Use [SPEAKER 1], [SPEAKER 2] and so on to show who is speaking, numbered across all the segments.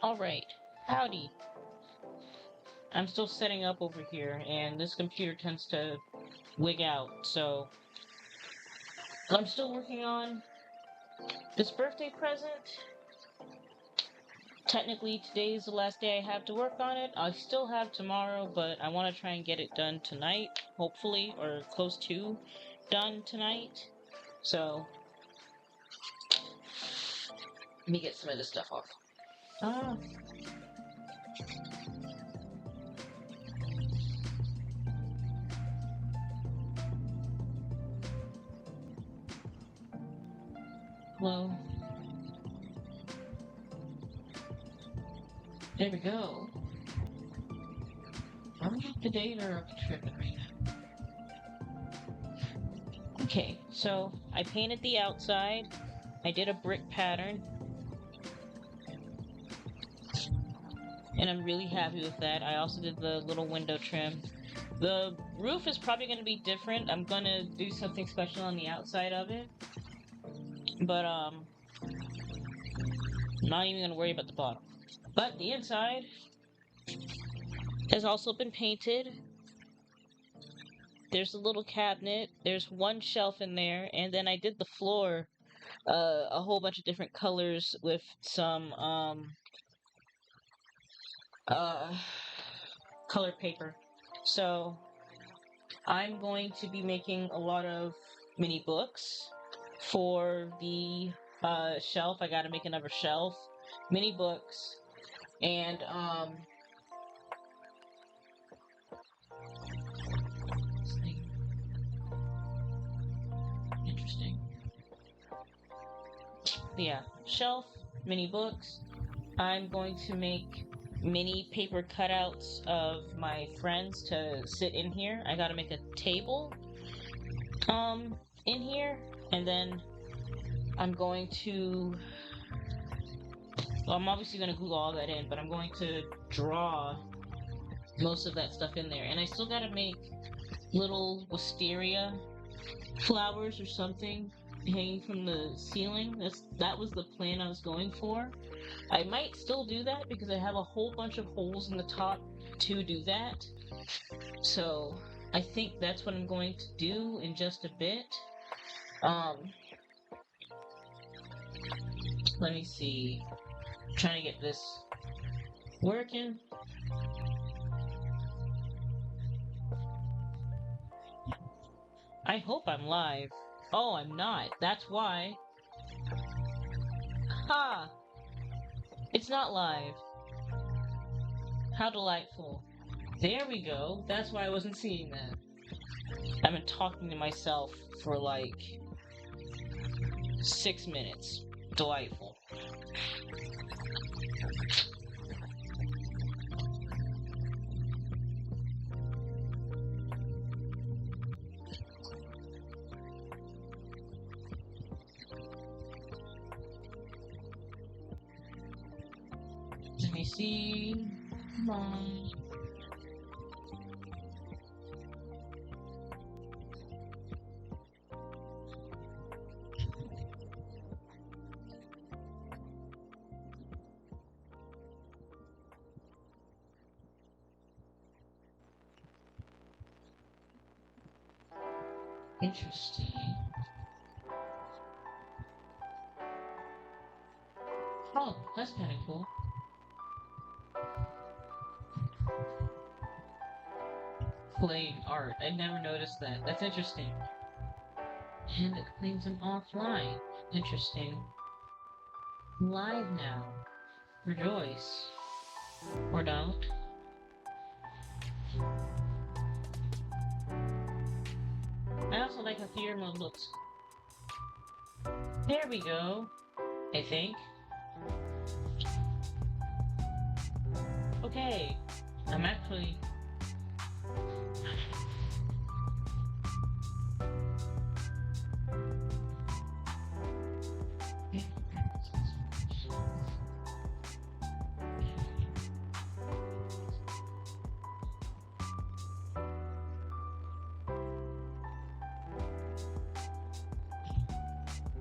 [SPEAKER 1] Alright, howdy. I'm still setting up over here, and this computer tends to wig out, so I'm still working on this birthday present. Technically, today's the last day I have to work on it. I still have tomorrow, but I want to try and get it done tonight, hopefully, or close to done tonight. So, let me get some of this stuff off. Hello. There we go. I'm up to date or up to tripping right now. Okay, so I painted the outside. I did a brick pattern. And I'm really happy with that. I also did the little window trim. The roof is probably going to be different. I'm going to do something special on the outside of it. But, I'm not even going to worry about the bottom. But the inside has also been painted. There's a little cabinet. There's one shelf in there. And then I did the floor a whole bunch of different colors with some, colored paper. So, I'm going to be making a lot of mini books for the shelf. I gotta make another shelf, mini books, and interesting. Yeah, shelf, mini books. I'm going to make mini paper cutouts of my friends to sit in here. I gotta make a table in here, and then I'm going to, well, I'm obviously going to glue all that in, but I'm going to draw most of that stuff in there. And I still got to make little wisteria flowers or something hanging from the ceiling. That was the plan I was going for. I might still do that because I have a whole bunch of holes in the top to do that. So I think that's what I'm going to do in just a bit. Let me see. I'm trying to get this working. I hope I'm live. Oh, I'm not. That's why. Ha! It's not live. How delightful. There we go. That's why I wasn't seeing that. I've been talking to myself for like 6 minutes. Delightful. Let me see. Come on. Interesting. Oh, that's kind of cool. Playing art. I never noticed that. That's interesting. And it claims I'm offline. Interesting. Live now. Rejoice. Or don't. I also like how theater mode looks. There we go. I think. Okay. I'm actually...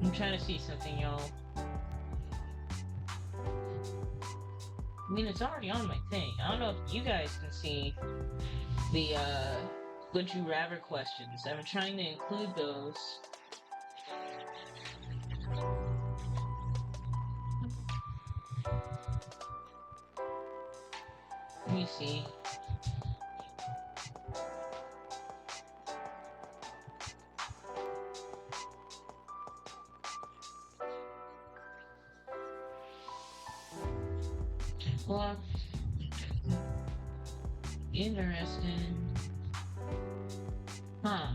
[SPEAKER 1] I'm trying to see something, y'all. I mean, it's already on my thing. I don't know if you guys can see the Would You Rather questions. I'm trying to include those. Let me see. Well, interesting. Huh.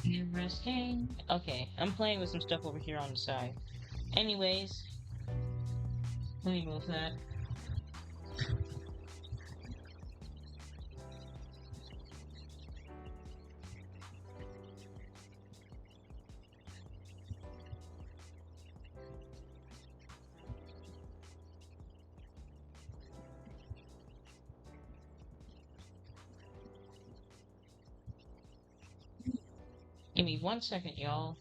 [SPEAKER 1] Interesting. Okay, I'm playing with some stuff over here on the side. Anyways, let me move that. Give me 1 second, y'all.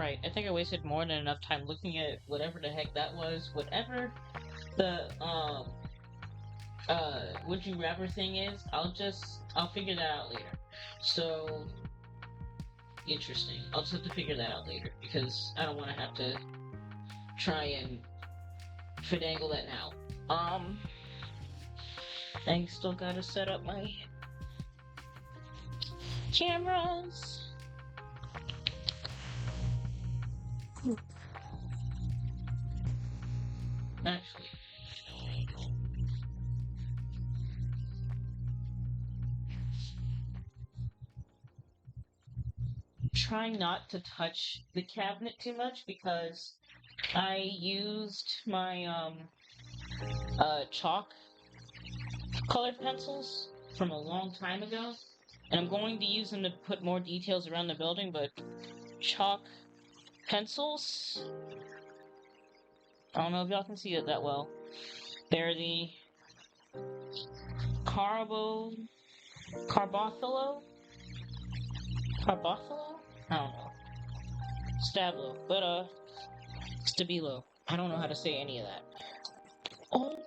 [SPEAKER 1] Right, I think I wasted more than enough time looking at whatever the heck that was. Whatever the would you rather thing is, I'll figure that out later. So interesting. I'll just have to figure that out later because I don't want to have to try and finagle that now. I still gotta set up my cameras. Actually, trying not to touch the cabinet too much because I used my chalk colored pencils from a long time ago, and I'm going to use them to put more details around the building, but chalk pencils, I don't know if y'all can see it that well. They're the Carbothilo? Carbothilo? I don't know. Stablo, but Stabilo. I don't know how to say any of that. Oh.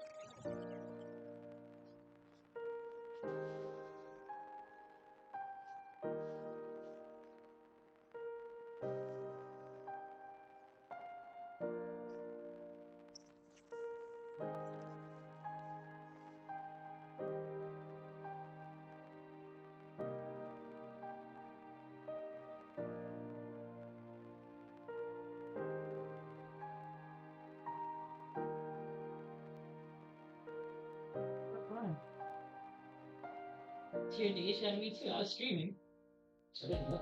[SPEAKER 1] Here, the issue had me too. I was streaming. So I didn't know.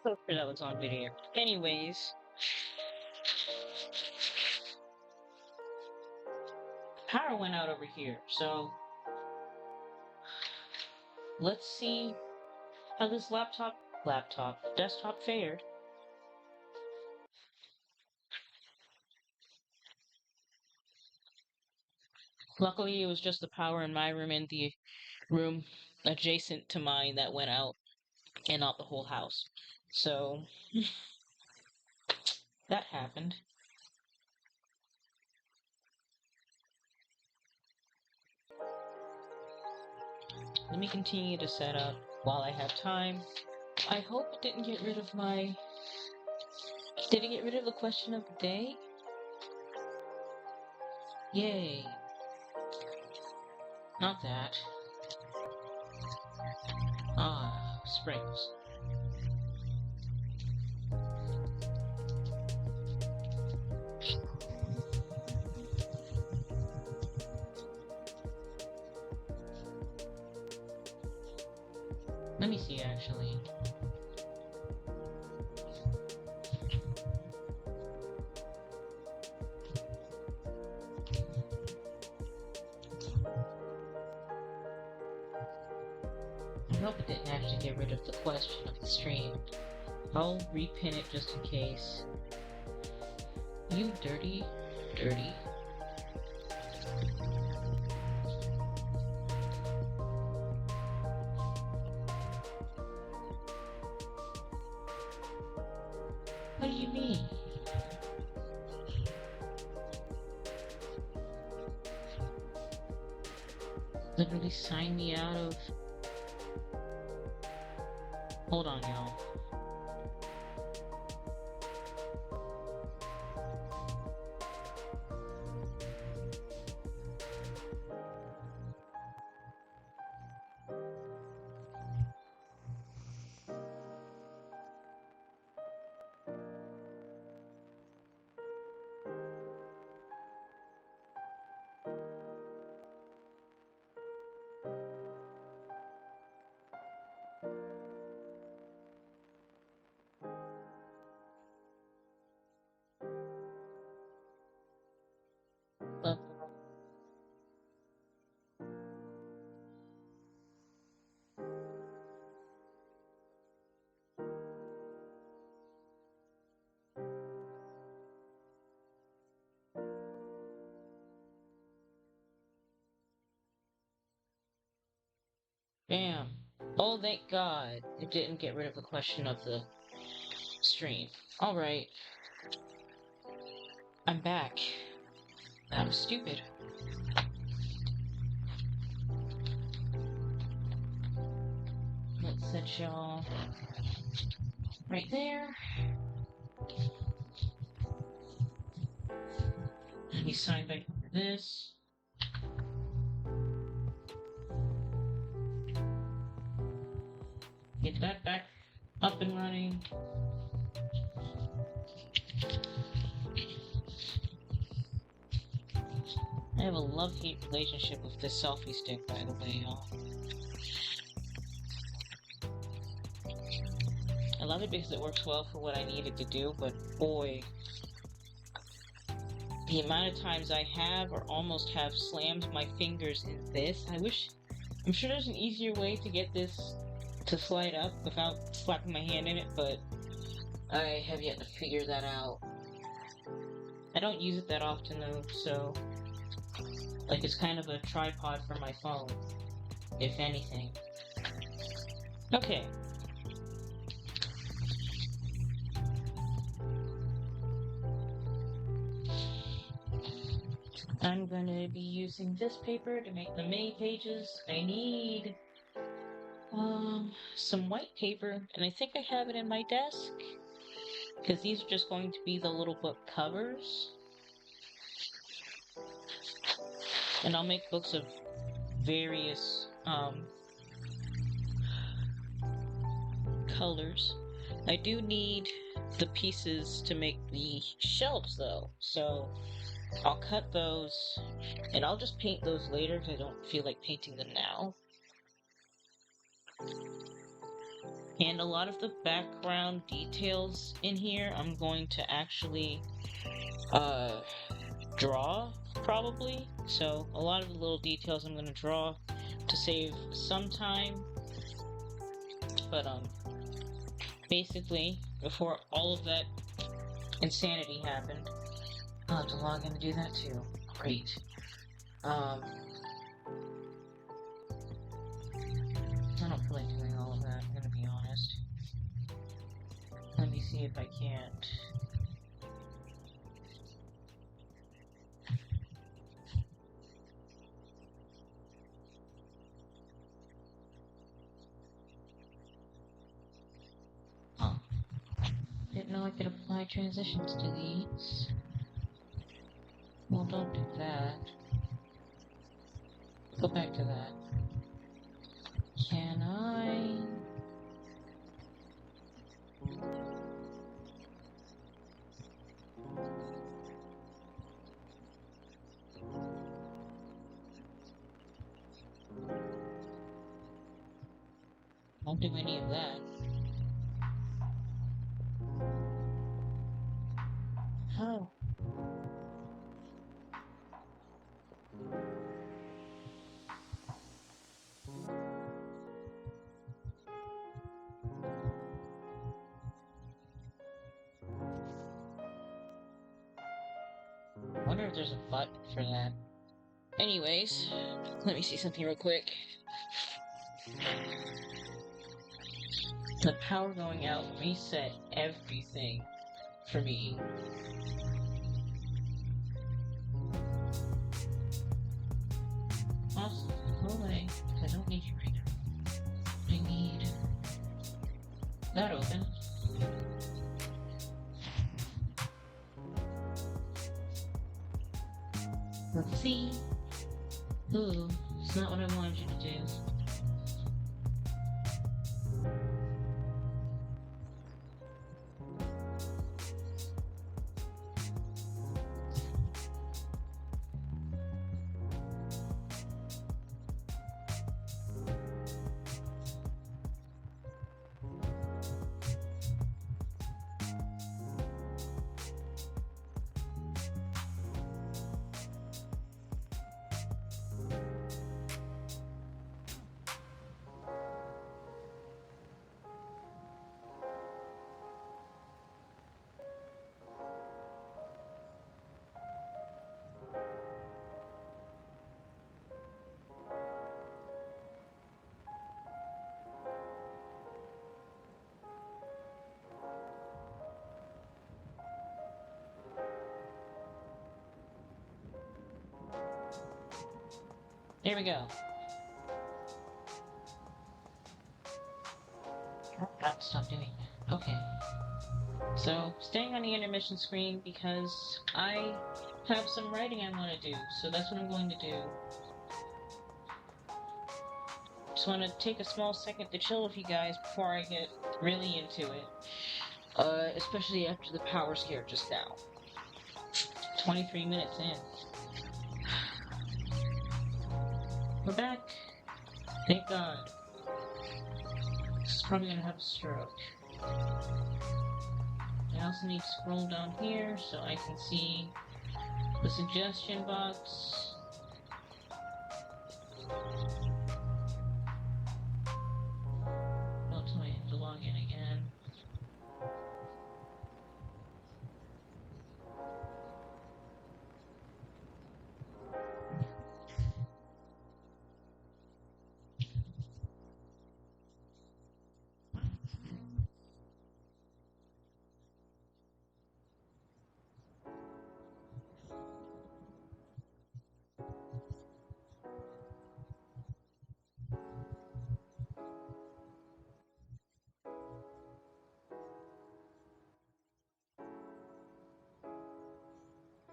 [SPEAKER 1] Hopefully that was on video. Anyways, power went out over here, so let's see how this desktop fared. Luckily, it was just the power in my room and the room adjacent to mine that went out, and not the whole house. So, that happened. Let me continue to set up while I have time. I hope it didn't get rid of my... Did it get rid of the question of the day? Yay. Not that. Ah, springs. Let me see, actually. I hope it didn't actually get rid of the question of the stream. I'll repin it just in case. You dirty. What do you mean? literally sign me out of... Hold on, y'all. Bam. Oh, thank God. It didn't get rid of the question of the stream. Alright. I'm back. That was stupid. Let's set y'all right there. Let me sign back into this. Get that back up and running. I have a love-hate relationship with this selfie stick, by the way, y'all. I love it because it works well for what I need it to do, but boy, the amount of times I have or almost have slammed my fingers in this, I'm sure there's an easier way to get this to slide up without slapping my hand in it, but I have yet to figure that out. I don't use it that often though, so like it's kind of a tripod for my phone, if anything. Okay. I'm gonna be using this paper to make the mini pages. I need some white paper, and I think I have it in my desk, because these are just going to be the little book covers. And I'll make books of various colors. I do need the pieces to make the shelves though, so I'll cut those, and I'll just paint those later because I don't feel like painting them now. And a lot of the background details in here I'm going to actually draw, probably. So a lot of the little details I'm going to draw to save some time. But basically, before all of that insanity happened, I'll have to log in to do that too. Great. I don't feel like doing all of that, I'm gonna be honest. Let me see if I can't. Huh. Didn't know I could apply transitions to these. Well, don't do that. Go back to that. Can I... Won't do any of that. How? I wonder if there's a button for that. Anyways, let me see something real quick. The power going out reset everything for me. Also, go away. I don't need you right now. I need that open. Let's see. Ooh, it's not what I wanted you to do. Here we go. Oh, God, stop doing that. Okay. So, staying on the intermission screen because I have some writing I want to do, so that's what I'm going to do. Just want to take a small second to chill with you guys before I get really into it. Especially after the power scare just now. 23 minutes in. We're back. Thank God. This is probably gonna have a stroke. I also need to scroll down here so I can see the suggestion box. Don't tell me I have to log in again.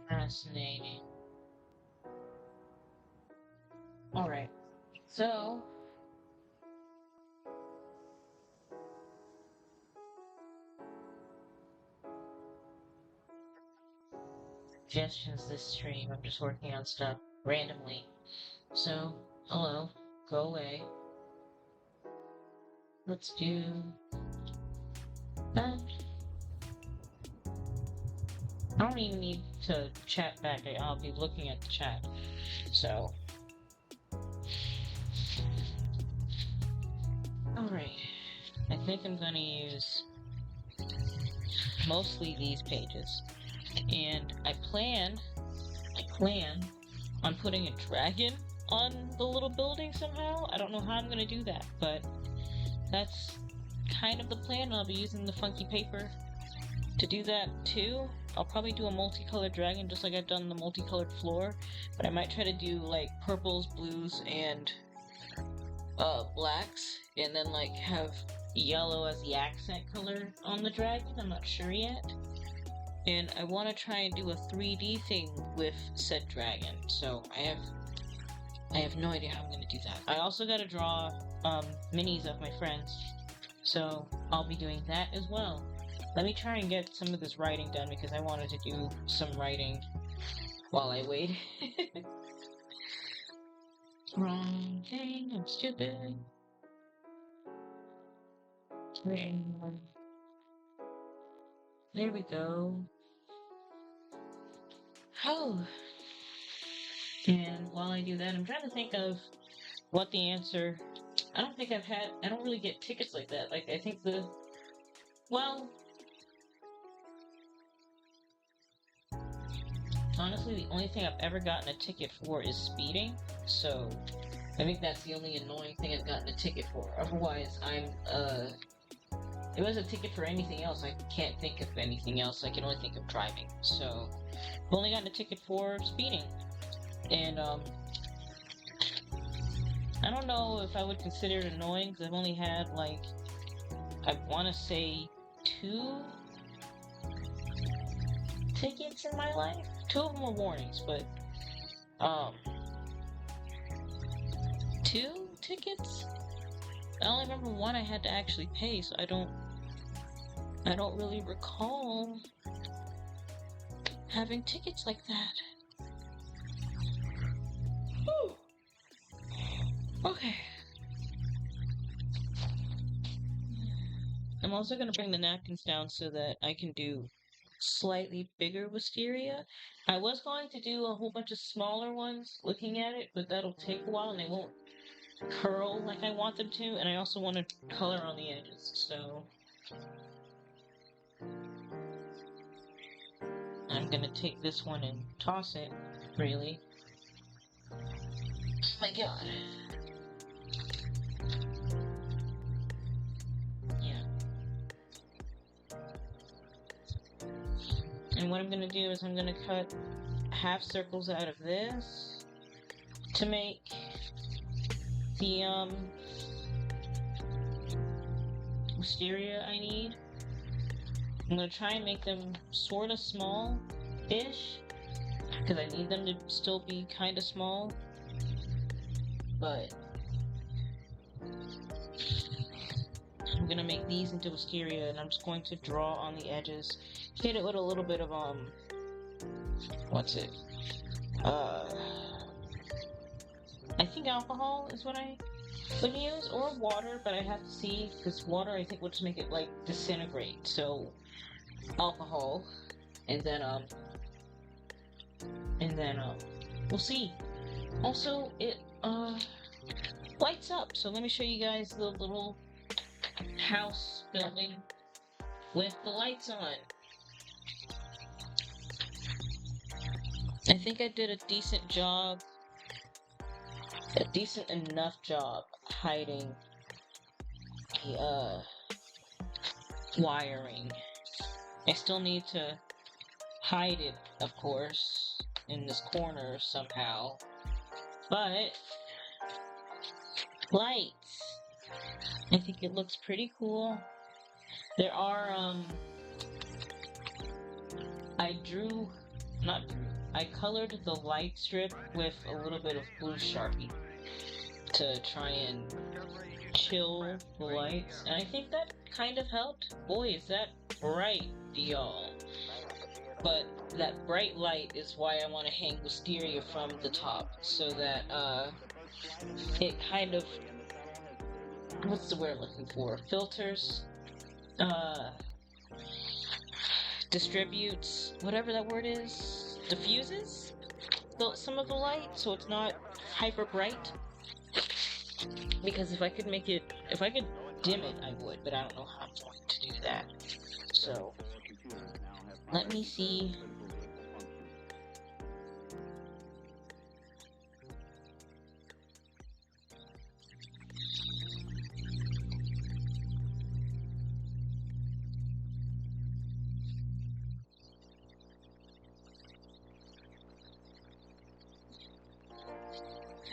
[SPEAKER 1] Fascinating. Alright, so suggestions this stream. I'm just working on stuff randomly. So, hello, go away. Let's do that. I don't even need to chat back. I'll be looking at the chat. So, alright. I think I'm gonna use mostly these pages. And I plan on putting a dragon on the little building somehow. I don't know how I'm gonna do that, but that's kind of the plan. I'll be using the funky paper to do that too. I'll probably do a multicolored dragon just like I've done the multicolored floor, but I might try to do like purples, blues, and blacks, and then like have yellow as the accent color on the dragon. I'm not sure yet. And I want to try and do a 3D thing with said dragon. So I have no idea how I'm going to do that. I also got to draw minis of my friends. So I'll be doing that as well. Let me try and get some of this writing done because I wanted to do some writing while I wait. Wrong thing, I'm stupid. There we go. Oh. And while I do that, I'm trying to think of what the answer... I don't really get tickets like that. Like, I think honestly, the only thing I've ever gotten a ticket for is speeding, so I think that's the only annoying thing I've gotten a ticket for. Otherwise, if it was a ticket for anything else, I can't think of anything else. I can only think of driving. So, I've only gotten a ticket for speeding. And, I don't know if I would consider it annoying because I've only had like, I want to say 2 tickets in my life. 2 of them were warnings, but 2 tickets? I only remember one I had to actually pay, so I don't really recall having tickets like that. Whew. Okay. I'm also going to bring the napkins down so that I can do slightly bigger wisteria. I was going to do a whole bunch of smaller ones looking at it, but that'll take a while and they won't curl like I want them to, and I also want to color on the edges, so I'm gonna take this one and toss it, really. Oh my god. Yeah. And what I'm gonna do is I'm gonna cut half circles out of this to make the wisteria I need. I'm gonna try and make them sort of small-ish, because I need them to still be kind of small, but I'm gonna make these into wisteria, and I'm just going to draw on the edges, hit it with a little bit of, what's it, I think alcohol is what I would use, or water, but I have to see, because water I think will just make it, like, disintegrate, so alcohol, and then we'll see. Also, it, lights up, so let me show you guys the little house building with the lights on. I think I did a decent enough job hiding the, wiring. I still need to hide it, of course, in this corner somehow, but lights! I think it looks pretty cool. There are, I colored the light strip with a little bit of blue Sharpie to try and chill the lights, and I think that kind of helped. Boy, is that bright, y'all. But that bright light is why I want to hang wisteria from the top, so that, it kind of, what's the word I'm looking for? Filters, distributes, whatever that word is, diffuses some of the light, so it's not hyper bright. Because if I could dim it, I would, but I don't know how I'm going to do that. So, let me see.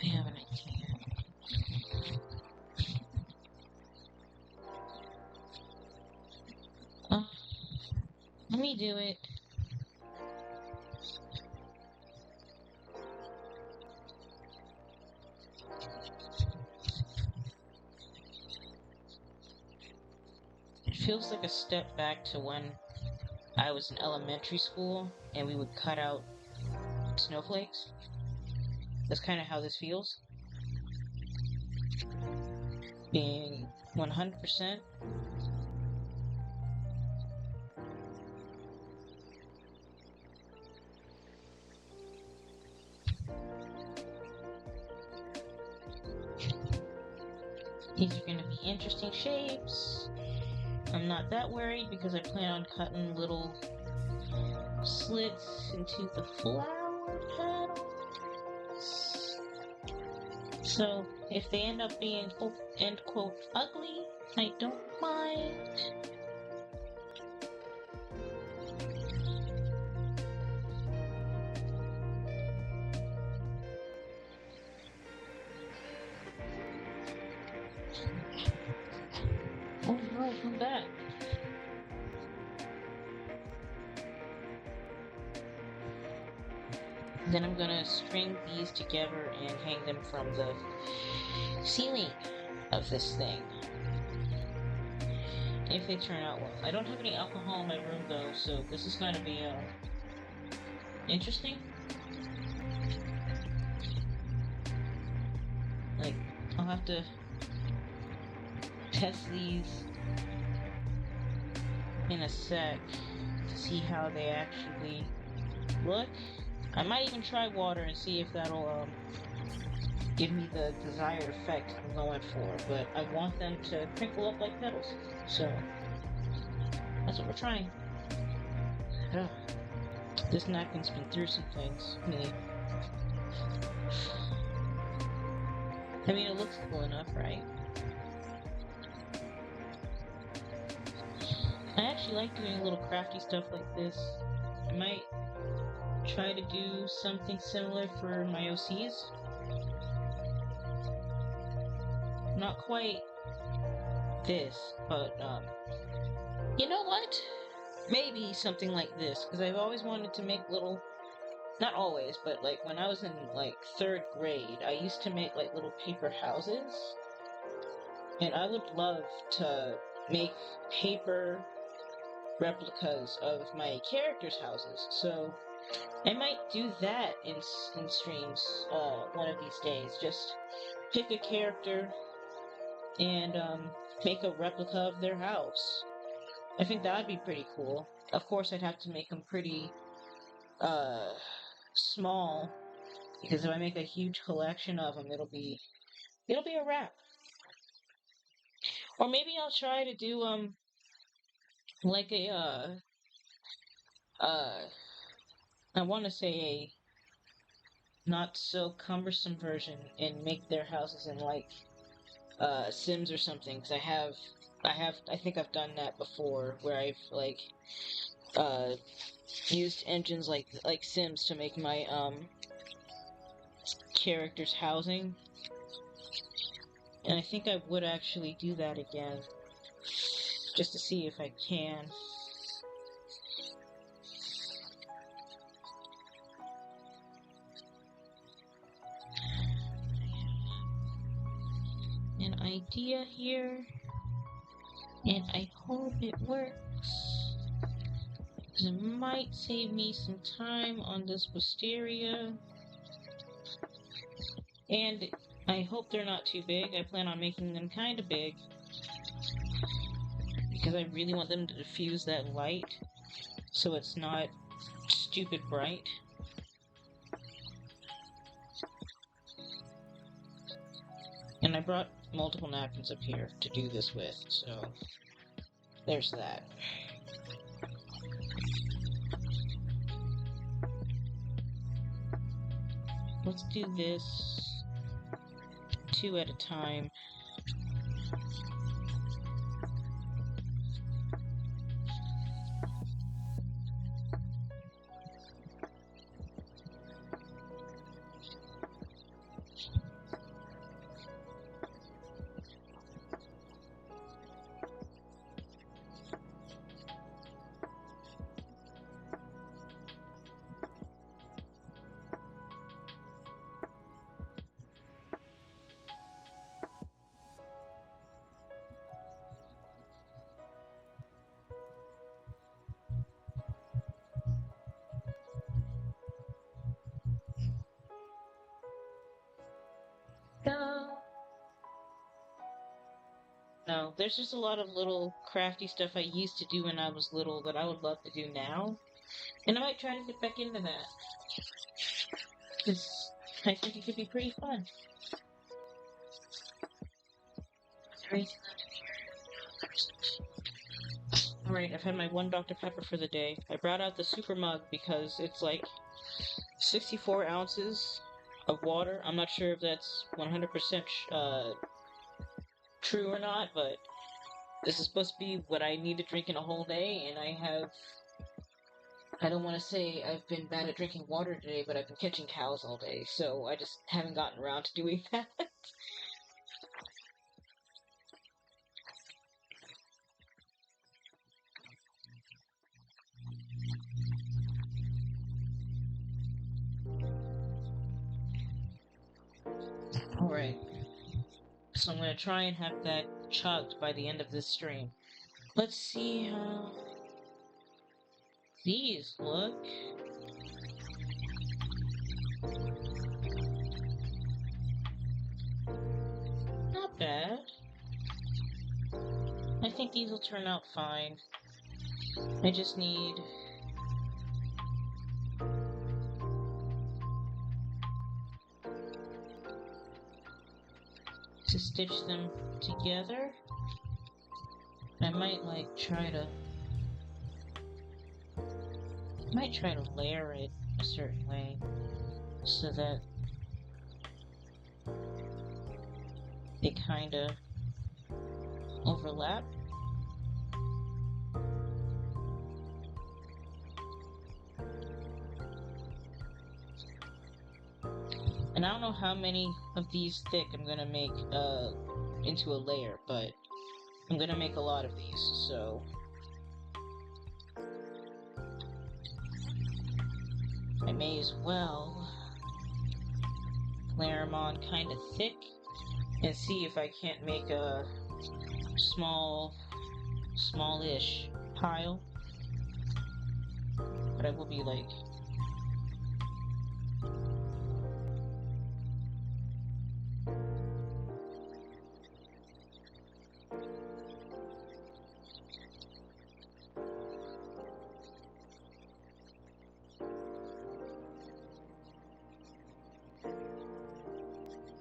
[SPEAKER 1] I have an idea. Let me do it. It feels like a step back to when I was in elementary school and we would cut out snowflakes. That's kind of how this feels. Being 100%. These are going to be interesting shapes. I'm not that worried because I plan on cutting little slits into the flower petals. So if they end up being end quote ugly, I don't mind. Alright, I'm back. Then I'm gonna string these together and hang them from the ceiling of this thing. If they turn out well. I don't have any alcohol in my room though, so this is gonna be interesting. Like, I'll have to test these in a sec to see how they actually look. I might even try water and see if that'll give me the desired effect I'm going for, but I want them to crinkle up like petals, so that's what we're trying. Ugh. This napkin's been through some things. I mean, it looks cool enough, right? I actually like doing little crafty stuff like this. I might try to do something similar for my OCs. Not quite this, but you know what? Maybe something like this, because I've always wanted to make little, not always, but like when I was in like 3rd grade, I used to make like little paper houses, and I would love to make paper replicas of my characters' houses, so I might do that in streams one of these days. Just pick a character and make a replica of their house. I think that would be pretty cool. Of course, I'd have to make them pretty small, because if I make a huge collection of them, it'll be a wrap. Or maybe I'll try to do like a I want to say a not so cumbersome version and make their houses in like Sims or something, because I think I've done that before, where I've like used engines like Sims to make my character's housing, and I think I would actually do that again, just to see if I can. An idea here, and I hope it works, because it might save me some time on this wisteria, and I hope they're not too big. I plan on making them kind of big, because I really want them to diffuse that light, so it's not stupid bright. And I brought multiple napkins up here to do this with, so there's that. Let's do this 2 at a time. No, there's just a lot of little crafty stuff I used to do when I was little that I would love to do now. And I might try to get back into that, because I think it could be pretty fun. Alright, I've had my 1 Dr. Pepper for the day. I brought out the super mug because it's like 64 ounces of water. I'm not sure if that's 100% true or not, but this is supposed to be what I need to drink in a whole day, and I don't want to say I've been bad at drinking water today, but I've been catching cows all day, so I just haven't gotten around to doing that. Alright. So I'm gonna try and have that chugged by the end of this stream. Let's see how these look. Not bad. I think these will turn out fine. I just need to stitch them together. I might try to layer it a certain way so that they kinda overlap. And I don't know how many of these thick I'm gonna make into a layer, but I'm gonna make a lot of these, so I may as well layer them on kind of thick and see if I can't make a smallish pile. But I will be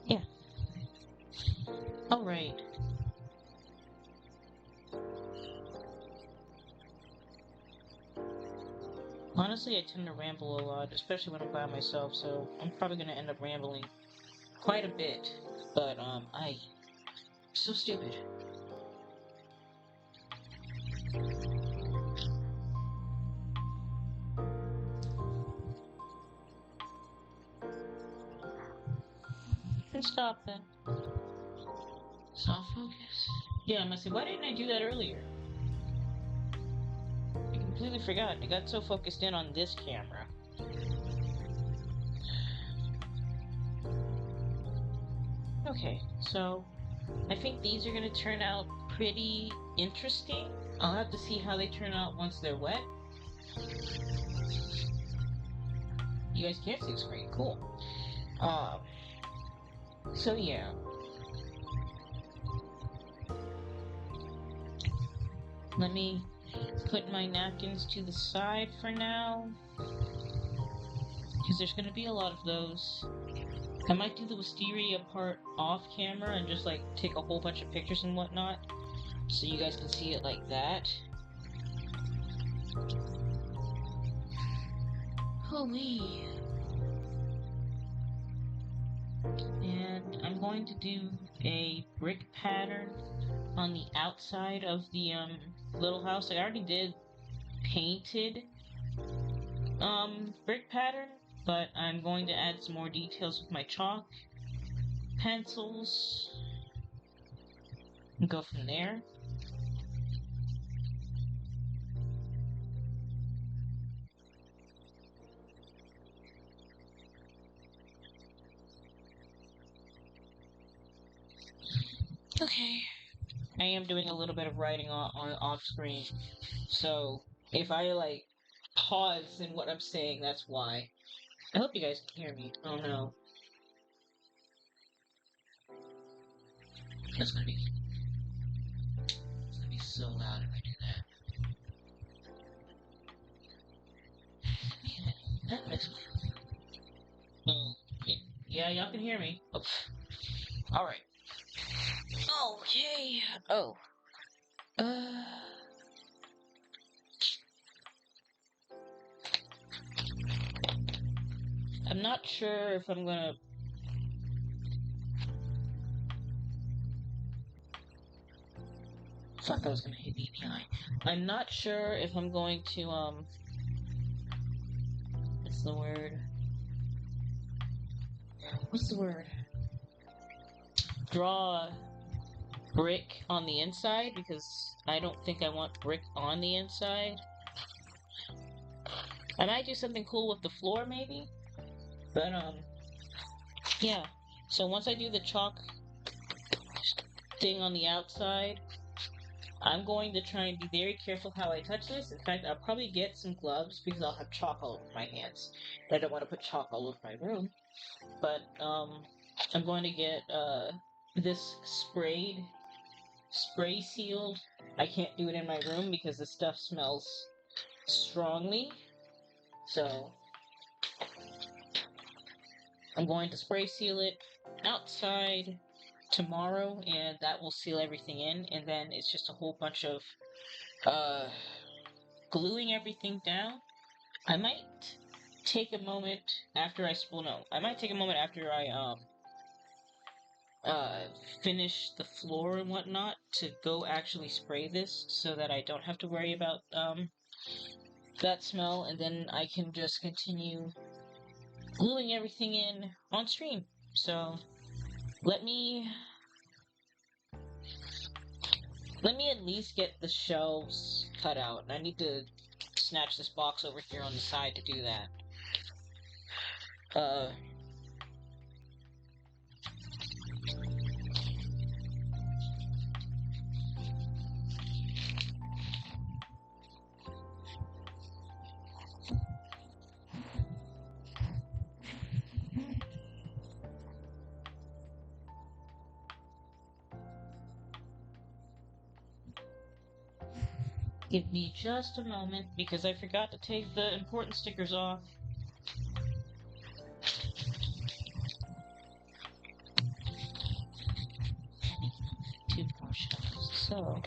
[SPEAKER 1] yeah. Alright. Honestly, I tend to ramble a lot, especially when I'm by myself, so I'm probably gonna end up rambling quite a bit. But, so stupid. And stop then. Soft focus. Yeah, I must say, why didn't I do that earlier? I completely forgot. I got so focused in on this camera. Okay, so I think these are gonna turn out pretty interesting. I'll have to see how they turn out once they're wet. You guys can't see the screen. Cool. So yeah. Let me put my napkins to the side for now, because there's gonna be a lot of those. I might do the wisteria part off camera and just take a whole bunch of pictures and whatnot, so you guys can see it like that. Holy. And I'm going to do a brick pattern on the outside of the little house. I already did painted brick pattern, but I'm going to add some more details with my chalk, pencils, and go from there. Okay. I am doing a little bit of writing on off screen, so if I pause in what I'm saying, that's why. I hope you guys can hear me. Oh no. It's gonna be so loud if I do that. Man, that makes me... Oh, yeah, y'all can hear me. Oh. Alright. Okay. Oh. I'm not sure if I'm gonna... I thought that was gonna hit me in the eye. I'm not sure if I'm going to, what's the word? What's the word? Draw brick on the inside, because I don't think I want brick on the inside. I might do something cool with the floor, maybe? But, yeah. So once I do the chalk thing on the outside, I'm going to try and be very careful how I touch this. In fact, I'll probably get some gloves because I'll have chalk all over my hands. I don't want to put chalk all over my room. But, I'm going to get, this spray sealed. I can't do it in my room because the stuff smells strongly. So, I'm going to spray seal it outside tomorrow, and that will seal everything in, and then it's just a whole bunch of gluing everything down. I might take a moment after I finish the floor and whatnot to go actually spray this so that I don't have to worry about that smell, and then I can just continue gluing everything in on stream. So let me at least get the shelves cut out. I need to snatch this box over here on the side to do that. Give me just a moment, because I forgot to take the important stickers off. Two more shelves. So...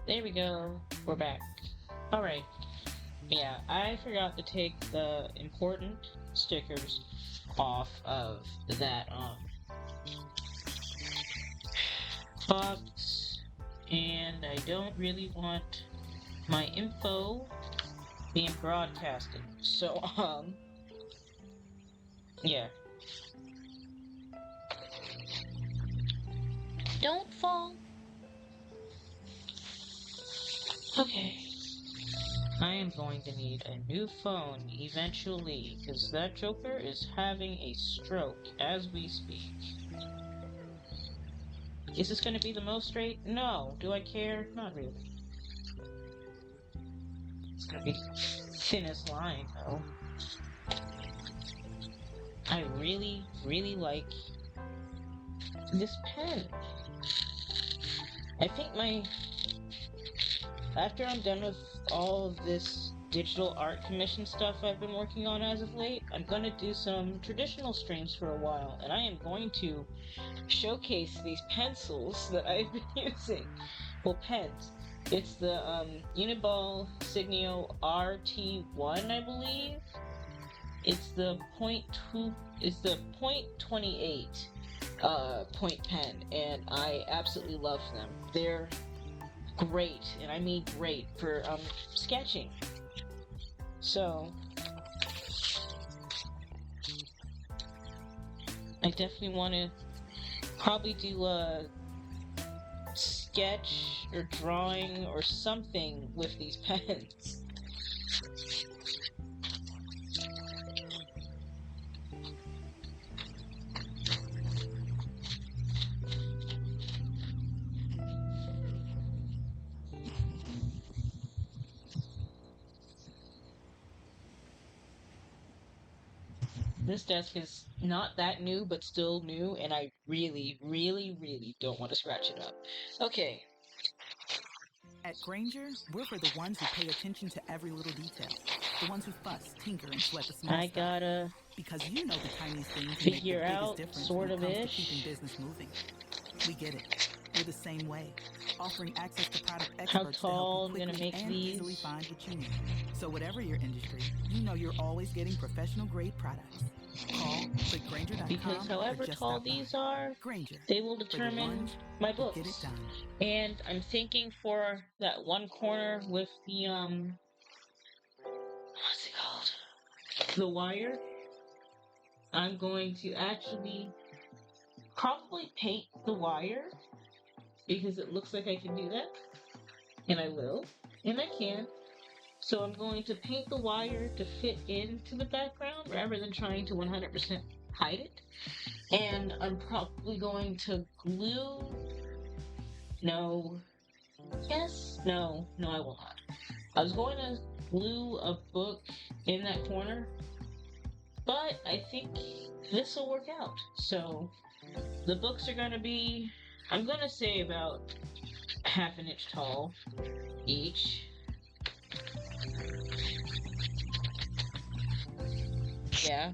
[SPEAKER 1] there we go. We're back. Alright. Yeah, I forgot to take the important stickers off of that, box, and I don't really want my info being broadcasted. So, yeah. Don't fall. Okay. I am going to need a new phone eventually, because that Joker is having a stroke as we speak. Is this going to be the most straight? No. Do I care? Not really. It's going to be thinnest line, though. I really, really like this pen. I think after I'm done with all of this digital art commission stuff I've been working on as of late, I'm gonna do some traditional streams for a while, and I am going to showcase these pencils that I've been using. Well, pens. It's the Uniball Signio RT1, I believe. It's the .28 point pen, and I absolutely love them. They're great, and I mean great, for sketching. So I definitely want to Probably do a sketch or drawing or something with these pens. This desk is not that new, but still new, and I really, really, really don't want to scratch it up. Okay.
[SPEAKER 2] At Granger, we're for the ones who pay attention to every little detail. The ones who fuss, tinker, and sweat the small
[SPEAKER 1] I
[SPEAKER 2] stuff.
[SPEAKER 1] gotta
[SPEAKER 2] Because you know the tiniest things can make the
[SPEAKER 1] figure
[SPEAKER 2] biggest
[SPEAKER 1] out,
[SPEAKER 2] difference
[SPEAKER 1] sort
[SPEAKER 2] when it
[SPEAKER 1] of
[SPEAKER 2] comes to
[SPEAKER 1] ish.
[SPEAKER 2] keeping business moving. We get it. We're the same way, offering access to product
[SPEAKER 1] How
[SPEAKER 2] experts to
[SPEAKER 1] tall
[SPEAKER 2] help
[SPEAKER 1] I'm
[SPEAKER 2] you
[SPEAKER 1] gonna
[SPEAKER 2] quickly
[SPEAKER 1] make
[SPEAKER 2] and easily
[SPEAKER 1] these.
[SPEAKER 2] find what you need. So whatever your industry, you know you're always getting professional-grade products. Call clickgranger.com
[SPEAKER 1] Because
[SPEAKER 2] or
[SPEAKER 1] however
[SPEAKER 2] just
[SPEAKER 1] tall
[SPEAKER 2] stop by.
[SPEAKER 1] these are,
[SPEAKER 2] Granger,
[SPEAKER 1] they will
[SPEAKER 2] for the
[SPEAKER 1] determine
[SPEAKER 2] ones
[SPEAKER 1] my
[SPEAKER 2] who get it
[SPEAKER 1] books.
[SPEAKER 2] done.
[SPEAKER 1] And I'm thinking for that one corner with the, what's it called? The wire. I'm going to actually probably paint the wire because it looks like I can do that. And I will. And I can. So I'm going to paint the wire to fit into the background rather than trying to 100% hide it. And I'm probably going to glue... No. Yes? No. No, I will not. I was going to glue a book in that corner, but I think this will work out. So the books are going to be, I'm going to say about half an inch tall each. Yeah.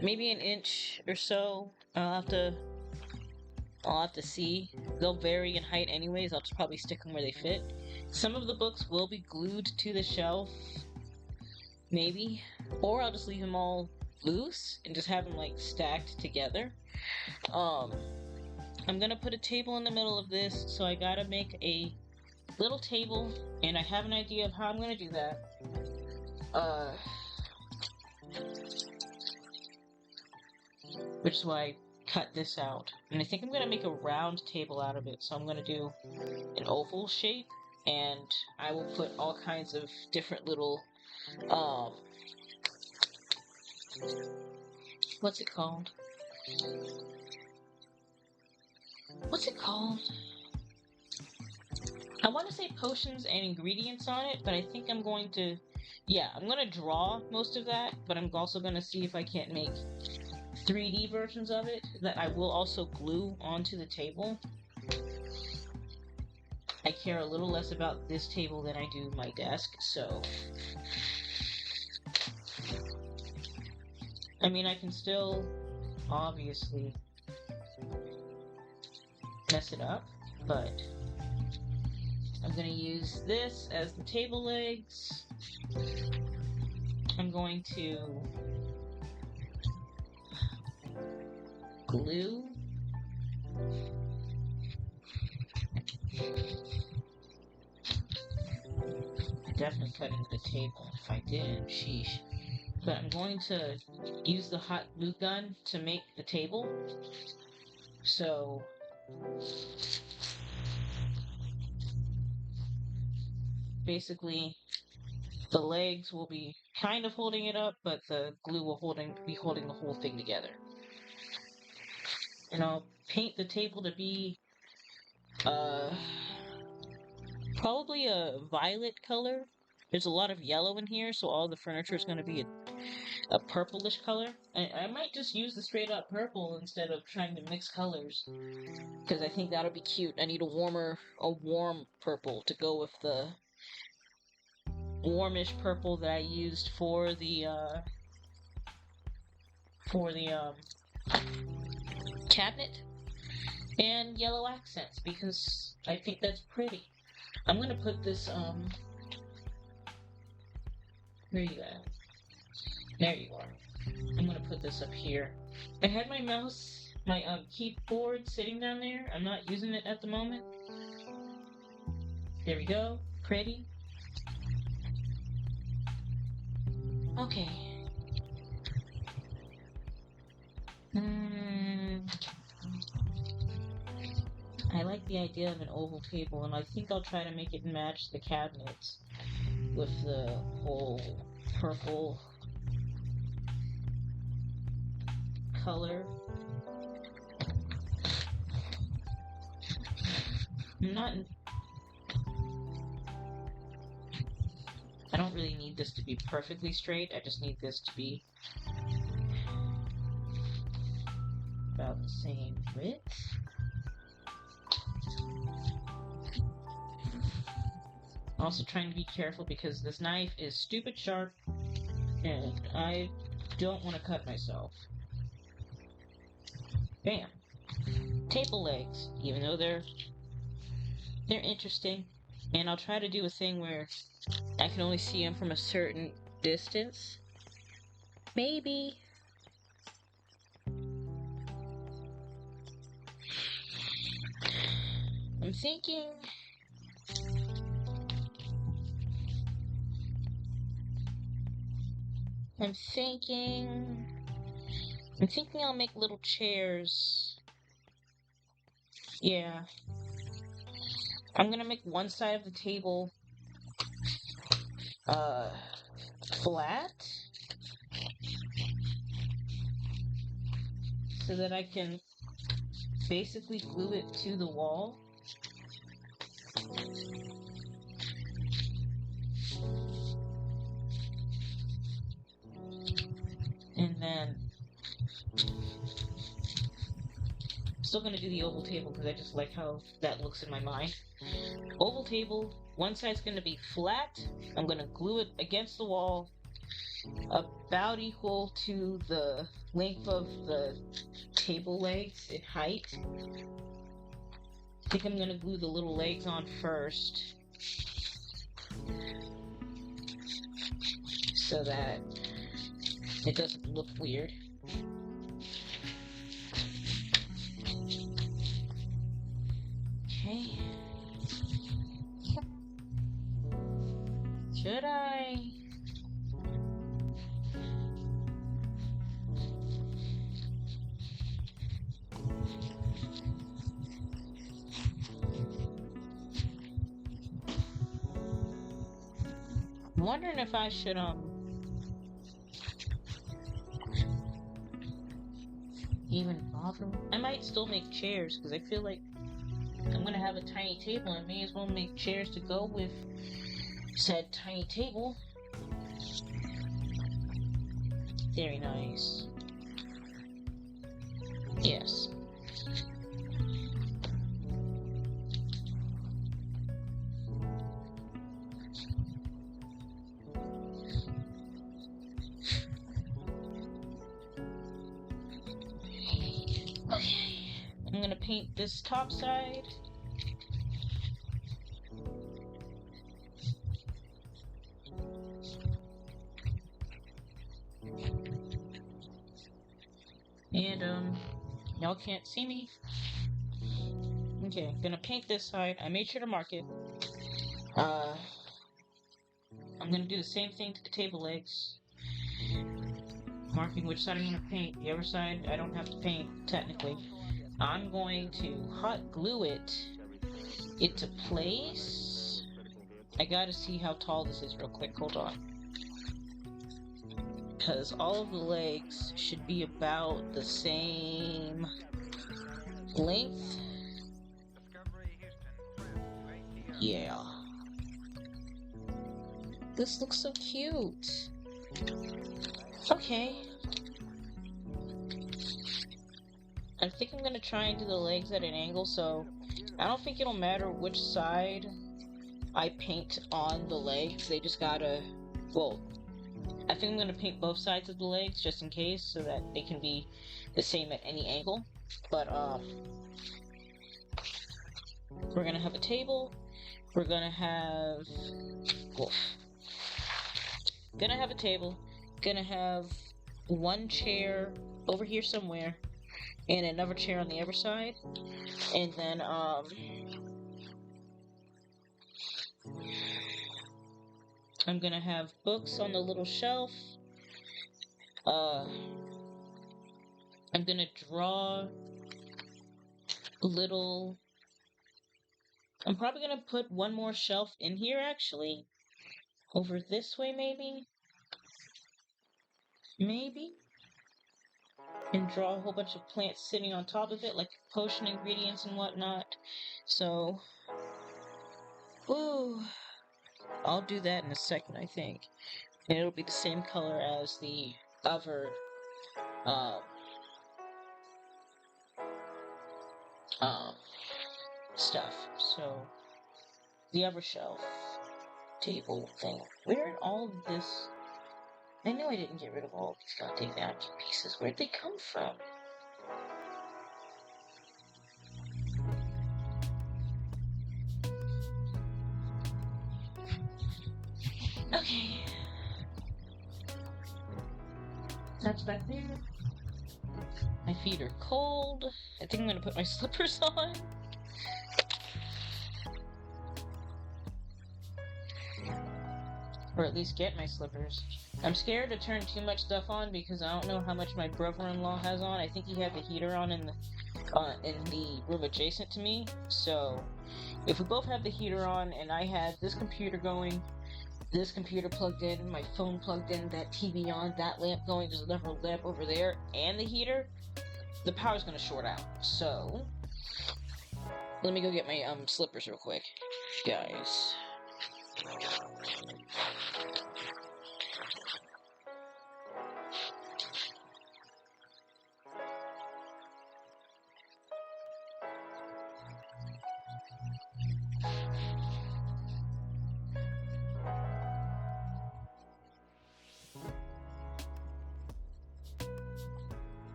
[SPEAKER 1] Maybe an inch or so. I'll have to see. They'll vary in height anyways. I'll just probably stick them where they fit. Some of the books will be glued to the shelf. Maybe. Or I'll just leave them all loose and just have them like stacked together. I'm gonna put a table in the middle of this, so I gotta make a little table, and I have an idea of how I'm gonna do that. Which is why I cut this out. And I think I'm gonna make a round table out of it, so I'm gonna do an oval shape, and I will put all kinds of different little, what's it called? What's it called? I want to say potions and ingredients on it, but I think I'm going to... Yeah, I'm going to draw most of that, but I'm also going to see if I can't make 3D versions of it that I will also glue onto the table. I care a little less about this table than I do my desk, so... I mean, I can still, obviously, mess it up, but I'm going to use this as the table legs. I'm going to glue. Definitely cut into the table. If I didn't, sheesh. But I'm going to use the hot glue gun to make the table. So basically, the legs will be kind of holding it up, but the glue will be holding the whole thing together. And I'll paint the table to be probably a violet color. There's a lot of yellow in here, so all the furniture is going to be a purplish color. I might just use the straight up purple instead of trying to mix colors, because I think that'll be cute. I need a warm purple to go with the warmish purple that I used for the cabinet, and yellow accents, because I think that's pretty. I'm gonna put this, where you at? There you are. I'm gonna put this up here. I had my mouse, my keyboard sitting down there. I'm not using it at the moment. There we go. Pretty. Okay. the idea of an oval table, and I think I'll try to make it match the cabinets with the whole purple color. I don't really need this to be perfectly straight, I just need this to be about the same width. Also trying to be careful because this knife is stupid sharp and I don't want to cut myself. Bam. Table legs, even though they're interesting. And I'll try to do a thing where I can only see them from a certain distance. Maybe. I'm thinking I'll make little chairs. Yeah. I'm gonna make one side of the table flat so that I can basically glue it to the wall. And then I'm still gonna do the oval table because I just like how that looks in my mind. Oval table, one side's gonna be flat. I'm gonna glue it against the wall about equal to the length of the table legs in height. I think I'm gonna glue the little legs on first so that it doesn't look weird. Okay. Should I? I'm wondering if I should, even bother. I might still make chairs, because I feel like I'm gonna have a tiny table, and may as well make chairs to go with said tiny table. Very nice. Yes. Okay. I'm gonna paint this top side. And, y'all can't see me. Okay, gonna paint this side. I made sure to mark it. I'm gonna do the same thing to the table legs. Marking which side I'm gonna paint. The other side, I don't have to paint, technically. I'm going to hot glue it into place. I gotta see how tall this is real quick. Hold on. Because all of the legs should be about the same length. Yeah. This looks so cute. Okay. I think I'm gonna try and do the legs at an angle, so I don't think it'll matter which side I paint on the legs. They just gotta, well, I think I'm gonna paint both sides of the legs just in case, so that they can be the same at any angle. But we're gonna have a table. We're gonna have, gonna have a table. Gonna have one chair over here somewhere, and another chair on the other side. And then I'm gonna have books on the little shelf. I'm gonna draw little I'm probably gonna put one more shelf in here, actually. Over this way, maybe? Maybe? And draw a whole bunch of plants sitting on top of it, like potion ingredients and whatnot. So, ooh, I'll do that in a second, I think. And it'll be the same color as the other, um, um, stuff. So, the other shelf table thing. Where in all of this? I know I didn't get rid of all these goddamn napkin pieces. Where'd they come from? Okay. That's back there. My feet are cold. I think I'm gonna put my slippers on. Or at least get my slippers. I'm scared to turn too much stuff on because I don't know how much my brother-in-law has on. I think he had the heater on in the room adjacent to me. So, if we both have the heater on and I have this computer going, this computer plugged in, my phone plugged in, that TV on, that lamp going, there's another lamp over there, and the heater, the power's gonna short out. So, let me go get my slippers real quick, guys.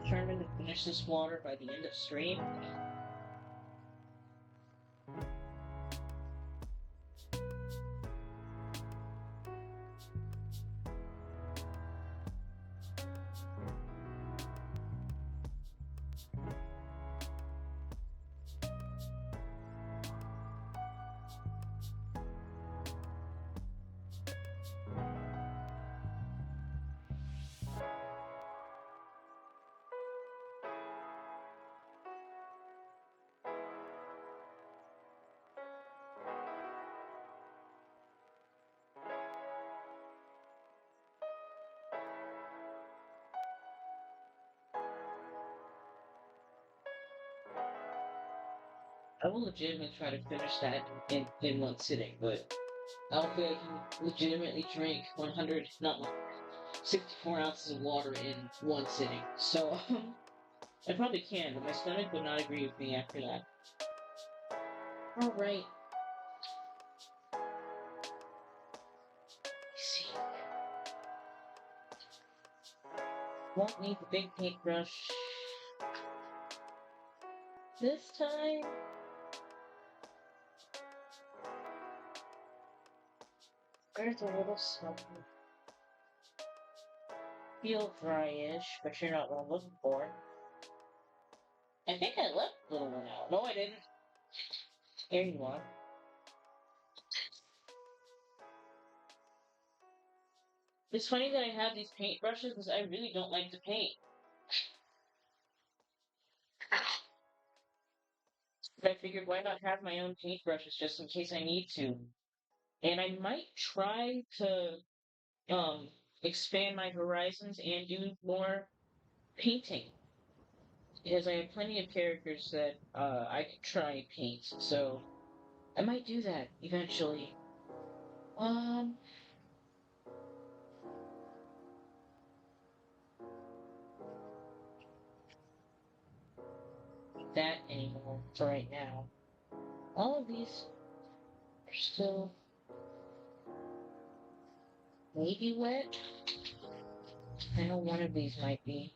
[SPEAKER 1] Determined to finish this water by the end of stream. I will legitimately try to finish that in one sitting, but I don't think I can legitimately drink 64 ounces of water in one sitting. So, I probably can, but my stomach would not agree with me after that. Alright. See. Won't need the big paintbrush this time. There's a little something. Feel dryish, but you're not what I'm looking for. I think I left the little one out. No, I didn't. Here you are. It's funny that I have these paintbrushes because I really don't like to paint. But I figured why not have my own paintbrushes just in case I need to. And I might try to expand my horizons and do more painting. Because I have plenty of characters that I could try and paint. So I might do that eventually. That anymore for right now. All of these are still maybe wet. I know one of these might be.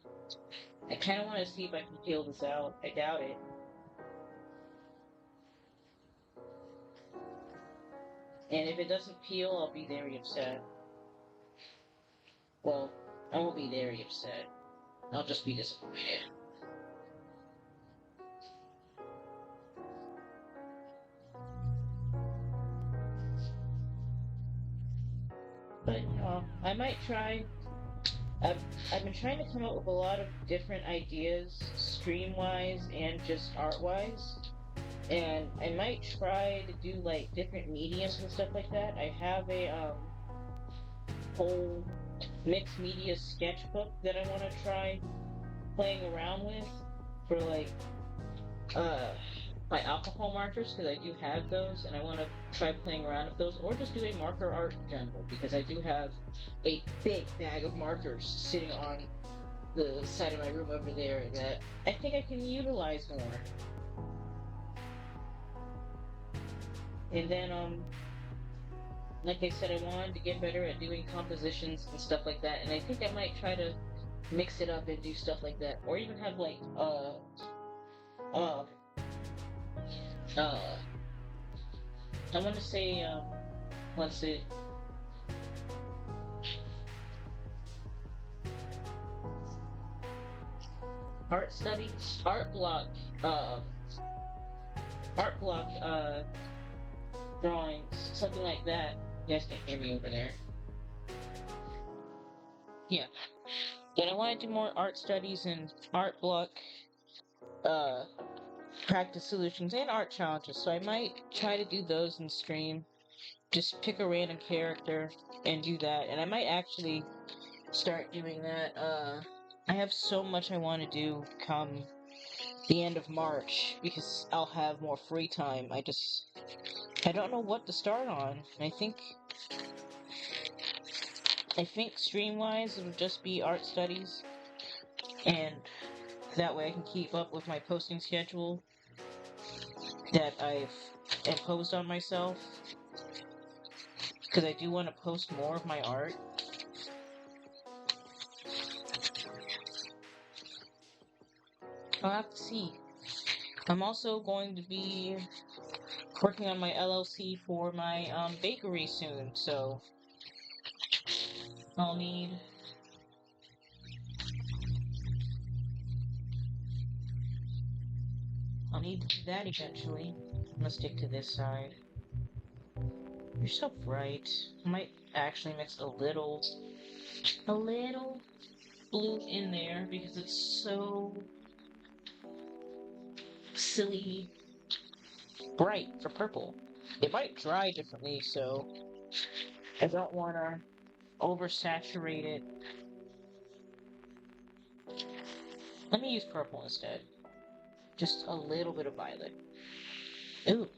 [SPEAKER 1] I kind of want to see if I can peel this out. I doubt it. And if it doesn't peel, I'll be very upset. Well, I won't be very upset. I'll just be disappointed. might try. I've been trying to come up with a lot of different ideas, stream-wise and just art-wise. And I might try to do like different mediums and stuff like that. I have a whole mixed media sketchbook that I want to try playing around with for like my alcohol markers, because I do have those and I want to try playing around with those, or just do a marker art in general, because I do have a big bag of markers sitting on the side of my room over there that I think I can utilize more. And then like I said, I wanted to get better at doing compositions and stuff like that, and I think I might try to mix it up and do stuff like that, or even have like I want to say let's see, art study, art block drawings, something like that. You guys can hear me over there. Yeah. And I want to do more art studies and art block practice solutions and art challenges, so I might try to do those in stream. Just pick a random character and do that, and I might actually start doing that. I have so much I want to do come the end of March, because I'll have more free time. I don't know what to start on. I think stream-wise it'll just be art studies, and that way I can keep up with my posting schedule that I've imposed on myself, because I do want to post more of my art. I'll have to see. I'm also going to be working on my LLC for my bakery soon, so I'll need to do that eventually. I'm gonna stick to this side. You're so bright. I might actually mix a little blue in there, because it's so silly bright for purple. It might dry differently, so I don't want to oversaturate it. Let me use purple instead. Just a little bit of violet. Ooh.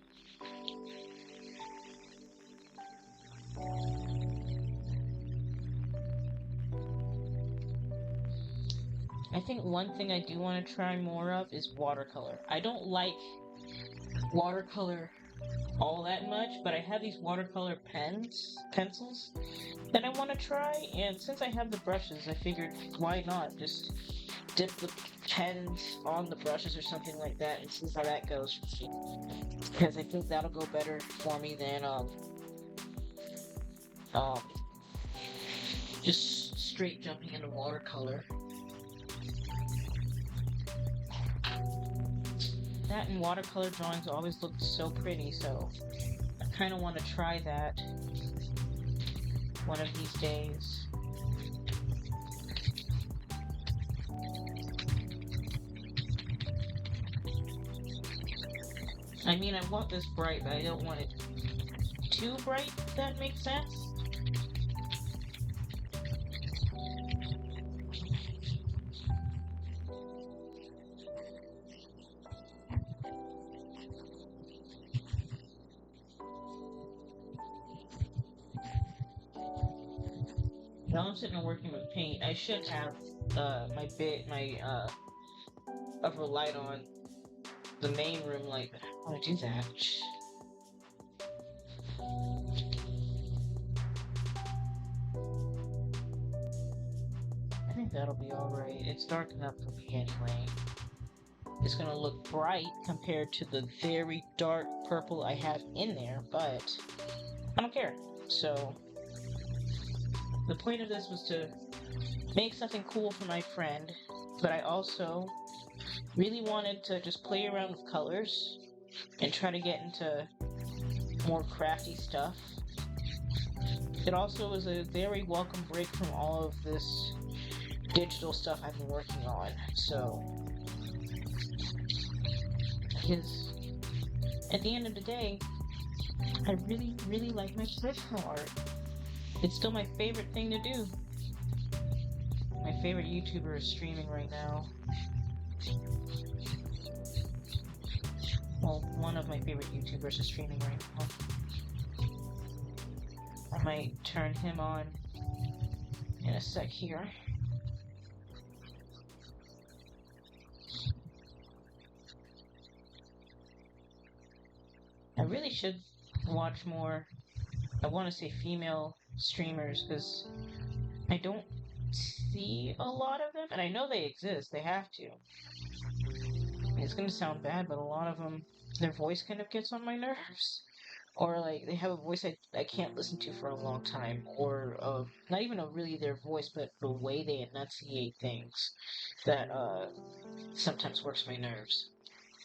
[SPEAKER 1] I think one thing I do want to try more of is watercolor. I don't like watercolor all that much, but I have these watercolor pencils that I want to try, and since I have the brushes, I figured why not just dip the pens on the brushes or something like that and see how that goes, because I think that'll go better for me than just straight jumping into watercolor. That and watercolor drawings always look so pretty, so I kind of want to try that one of these days. I mean, I want this bright, but I don't want it too bright, if that makes sense. Now I'm sitting and working with paint. I should have my upper light on the main room light, but I don't want to do that. I think that'll be alright. It's dark enough for me anyway. It's gonna look bright compared to the very dark purple I have in there, but I don't care. So the point of this was to make something cool for my friend, but I also really wanted to just play around with colors and try to get into more crafty stuff. Because it also is a very welcome break from all of this digital stuff I've been working on. So, because at the end of the day, I really, really like my traditional art. It's still my favorite thing to do. My favorite YouTuber is streaming right now. Well, one of my favorite YouTubers is streaming right now. I might turn him on in a sec here. I really should watch more, I want to say female streamers, because I don't see a lot of them, and I know they exist, they have to. It's gonna sound bad, but a lot of them, their voice kind of gets on my nerves. Or, like, they have a voice I can't listen to for a long time. Or, not even really their voice, but the way they enunciate things that, sometimes works my nerves.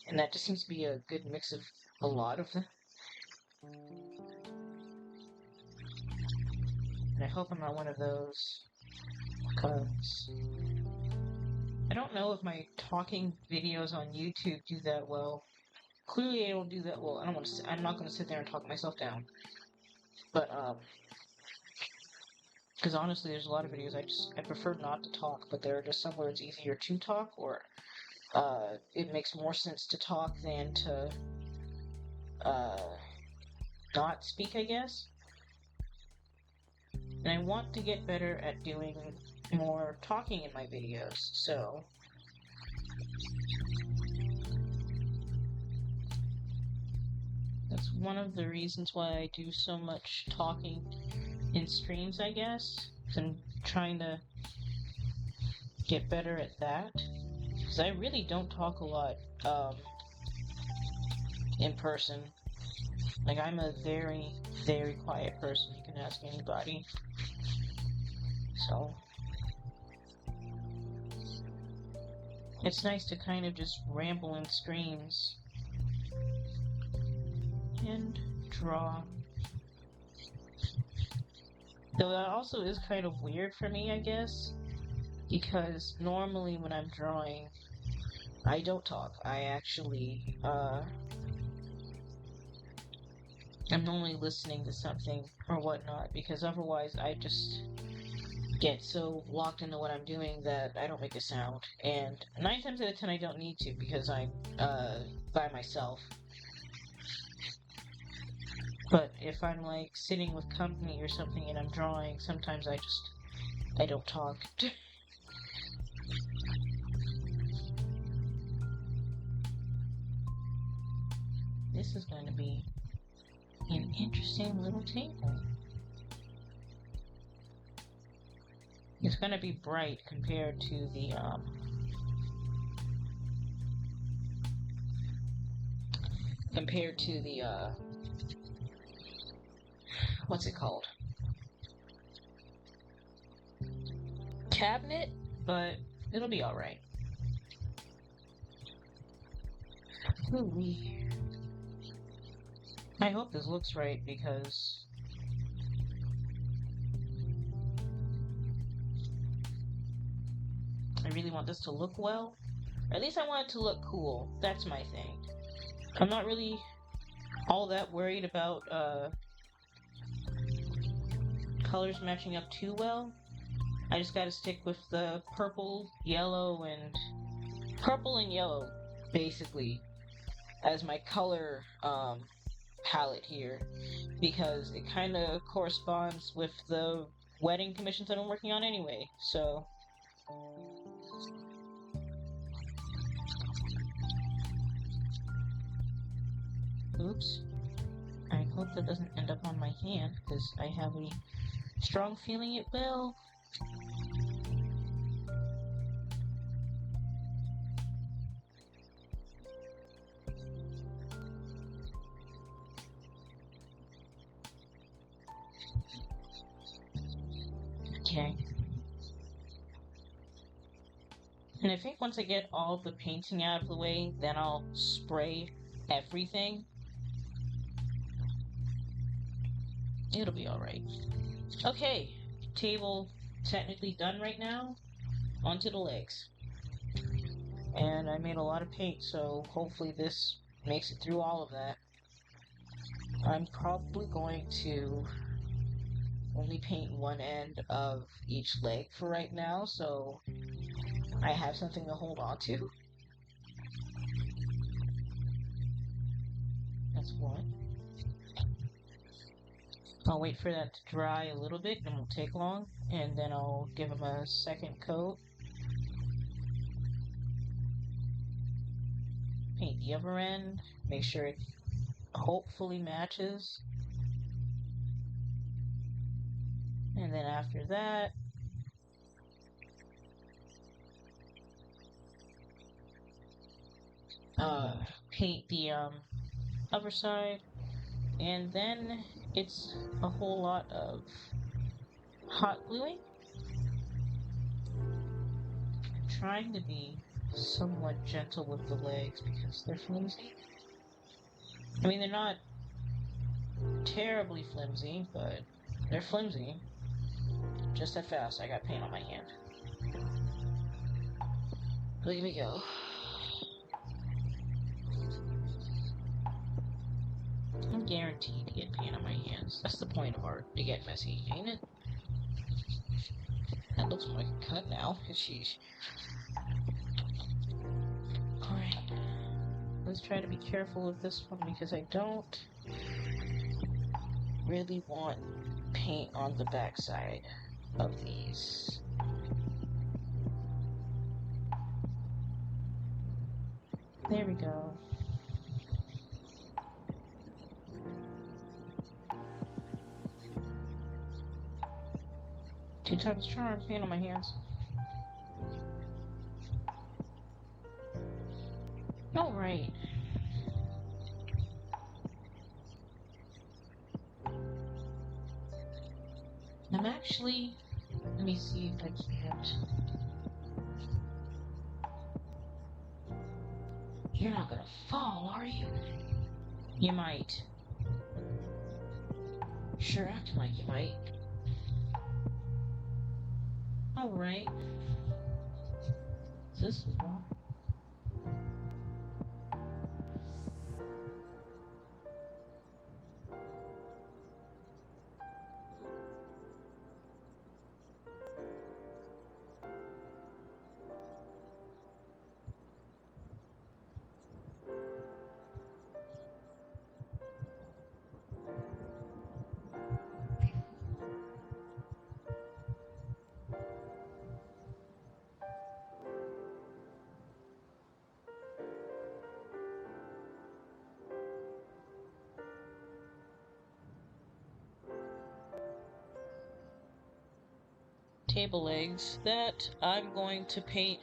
[SPEAKER 1] And that just seems to be a good mix of a lot of them. And I hope I'm not one of those, because I don't know if my talking videos on YouTube do that well. Clearly I don't do that well. I'm not going to sit there and talk myself down. But, because honestly, there's a lot of videos I prefer not to talk, but there are just some where it's easier to talk, or, it makes more sense to talk than to, not speak, I guess. And I want to get better at doing more talking in my videos, so that's one of the reasons why I do so much talking in streams, I guess. I'm trying to get better at that, because I really don't talk a lot, in person. Like, I'm a very, very quiet person, you can ask anybody. So, it's nice to kind of just ramble in streams and draw. Though that also is kind of weird for me, I guess, because normally when I'm drawing, I don't talk. I actually, I'm normally listening to something or whatnot, because otherwise I just get so locked into what I'm doing that I don't make a sound. And 9 times out of 10 I don't need to, because I'm, by myself. But if I'm, like, sitting with company or something and I'm drawing, sometimes I don't talk. This is going to be an interesting little table. It's going to be bright compared to the, what's it called? Cabinet, but it'll be alright. I hope this looks right, because I really want this to look well. Or at least I want it to look cool. That's my thing. I'm not really all that worried about colors matching up too well. I just gotta stick with the purple, yellow, basically, as my color palette here, because it kind of corresponds with the wedding commissions that I'm working on anyway, so oops. I hope that doesn't end up on my hand, because I have a strong feeling it will. Okay. And I think once I get all of the painting out of the way, then I'll spray everything. It'll be alright. Okay, table technically done right now. Onto the legs. And I made a lot of paint, so hopefully this makes it through all of that. I'm probably going to only paint one end of each leg for right now, so I have something to hold on to. That's one. I'll wait for that to dry a little bit, and it won't take long, and then I'll give them a second coat. Paint the other end, make sure it hopefully matches. And then after that, paint the other side, and then it's a whole lot of hot gluing. I'm trying to be somewhat gentle with the legs because they're flimsy. I mean, they're not terribly flimsy, but they're flimsy. Just that fast, I got paint on my hand. Look at me go. I'm guaranteed to get paint on my hands. That's the point of art, to get messy, ain't it? That looks like a cut now. Sheesh. Alright. Let's try to be careful with this one because I don't really want paint on the backside of these. There we go. Two times charm, paint on my hands. Alright. I'm actually... Let me see if I can't... You're not gonna fall, are you? You might. Sure acting like you might. Alright. This is wrong. Table legs that I'm going to paint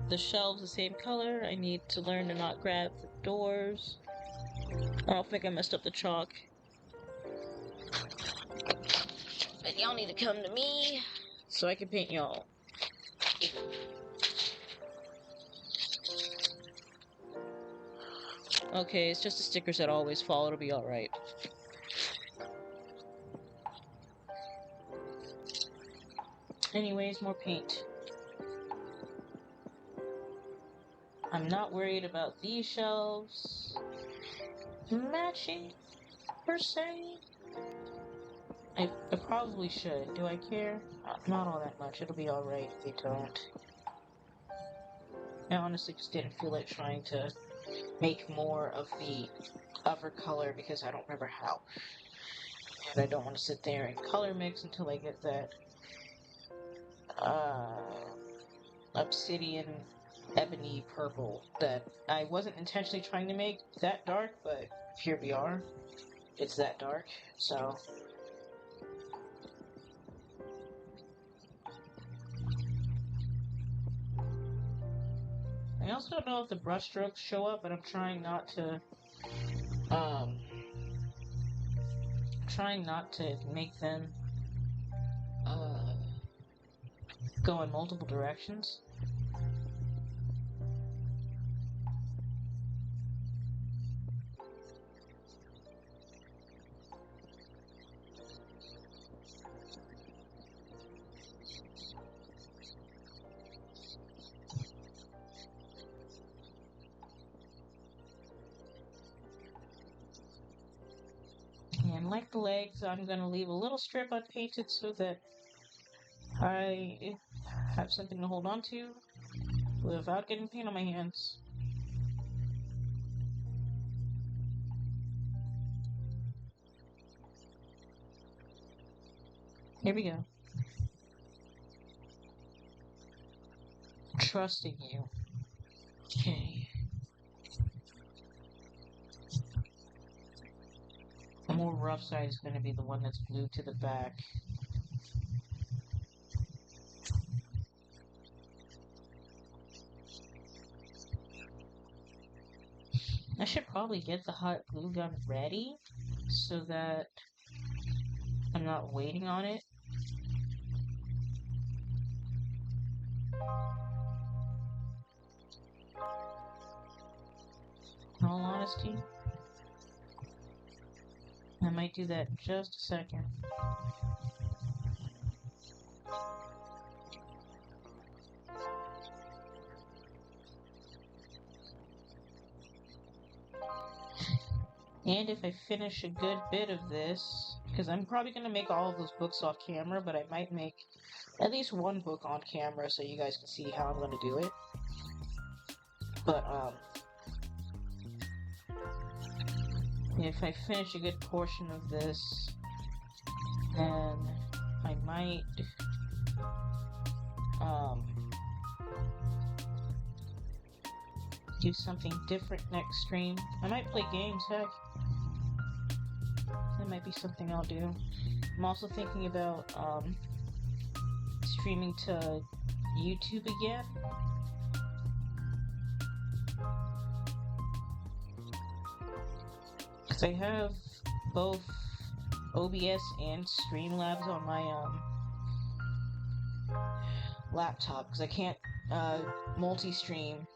[SPEAKER 1] the shelves the same color. I need to learn to not grab the doors. I don't think I messed up the chalk. But y'all need to come to me so I can paint y'all. Okay, it's just the stickers that always fall. It'll be alright. Anyways, more paint. I'm not worried about these shelves matching, per se. I probably should. Do I care? Not all that much. It'll be alright if they don't. I honestly just didn't feel like trying to make more of the other color because I don't remember how. And I don't want to sit there and color mix until I get that obsidian ebony purple that I wasn't intentionally trying to make that dark, but here we are. It's that dark, so... I also don't know if the brush strokes show up, but I'm trying not to, make them, go in multiple directions. And like the legs, I'm gonna leave a little strip unpainted so that I have something to hold on to without getting paint on my hands. Here we go. Trusting you. Okay. The more rough side is going to be the one that's glued to the back. I should probably get the hot glue gun ready so that I'm not waiting on it. In all honesty, I might do that in just a second. And if I finish a good bit of this, because I'm probably going to make all of those books off camera, but I might make at least one book on camera so you guys can see how I'm going to do it. But, if I finish a good portion of this, then I might, do something different next stream. I might play games, heck. That might be something I'll do. I'm also thinking about, streaming to YouTube again. Because I have both OBS and Streamlabs on my, laptop. Because I can't, multi-stream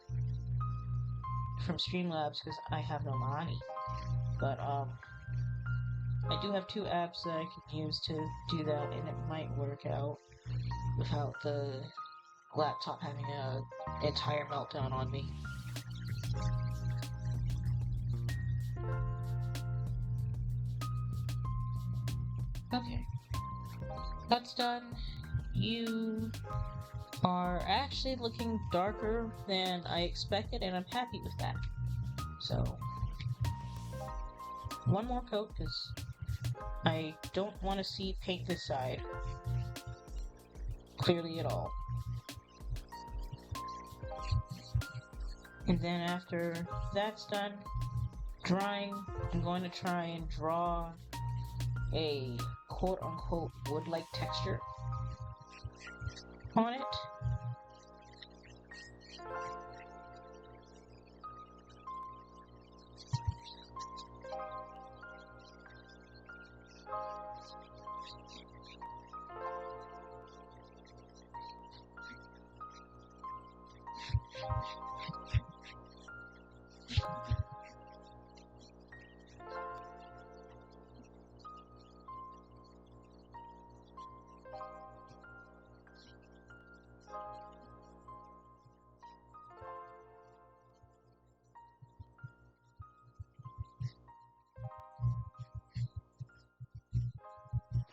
[SPEAKER 1] from Streamlabs because I have no money. But, I do have two apps that I can use to do that, and it might work out without the laptop having an entire meltdown on me. Okay. That's done. You are actually looking darker than I expected, and I'm happy with that. So, one more coat, because I don't want to see paint this side clearly at all. And then after that's done drying, I'm going to try and draw a quote-unquote wood-like texture on it.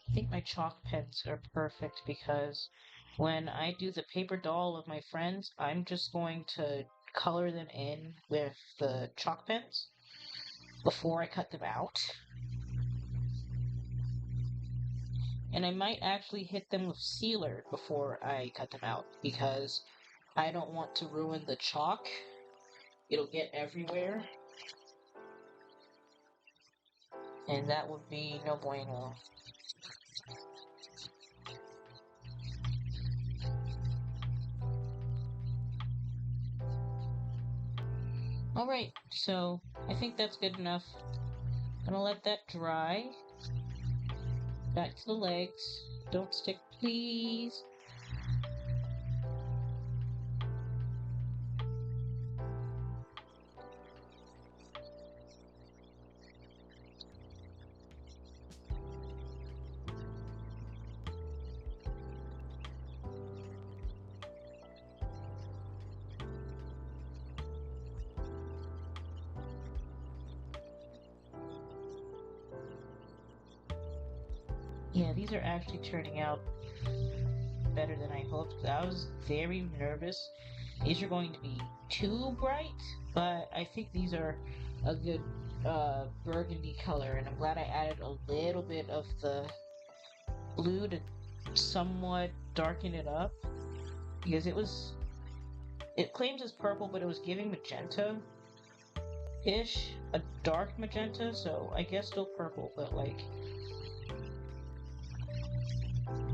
[SPEAKER 1] I think my chalk pens are perfect because when I do the paper doll of my friends, I'm just going to color them in with the chalk pens before I cut them out. And I might actually hit them with sealer before I cut them out because I don't want to ruin the chalk. It'll get everywhere. And that would be no bueno. Alright, so I think that's good enough. I'm gonna let that dry. Back to the legs. Don't stick, please. Yeah, these are actually turning out better than I hoped. I was very nervous. These are going to be too bright, but I think these are a good burgundy color, and I'm glad I added a little bit of the blue to somewhat darken it up, because it claims it's purple, but it was giving magenta-ish, a dark magenta, so I guess still purple, but like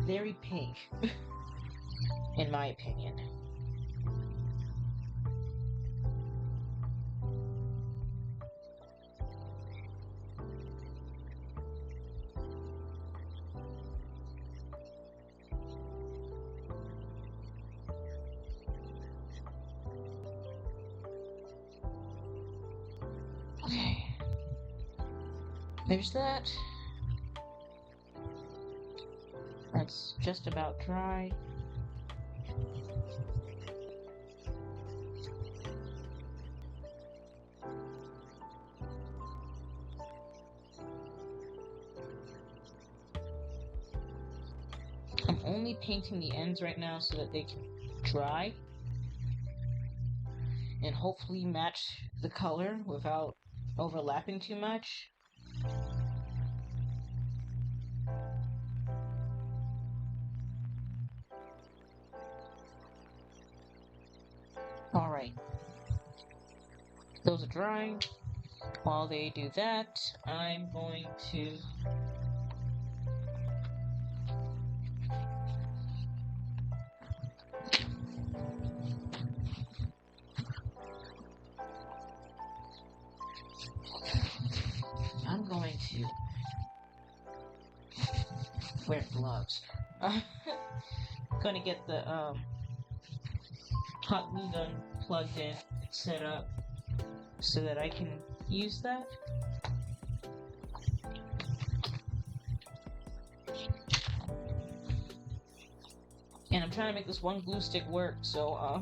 [SPEAKER 1] very pink, in my opinion. Okay. There's that. That's just about dry. I'm only painting the ends right now so that they can dry and hopefully match the color without overlapping too much. Alright. Those are drying. While they do that, I'm going to wear gloves. I'm gonna get the hot glue gun plugged in, set up, so that I can use that. And I'm trying to make this one glue stick work, so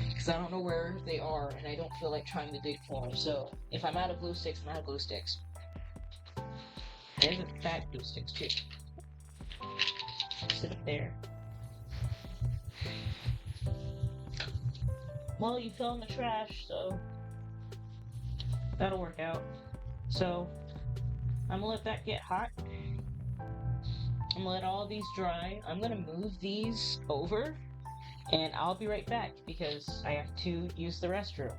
[SPEAKER 1] because I don't know where they are, and I don't feel like trying to dig for them. So if I'm out of glue sticks, I'm out of glue sticks. There's a fat glue sticks too. Sit up there. Well, you fell in the trash, so that'll work out. So I'm gonna let that get hot. I'm gonna let all these dry. I'm gonna move these over, and I'll be right back because I have to use the restroom.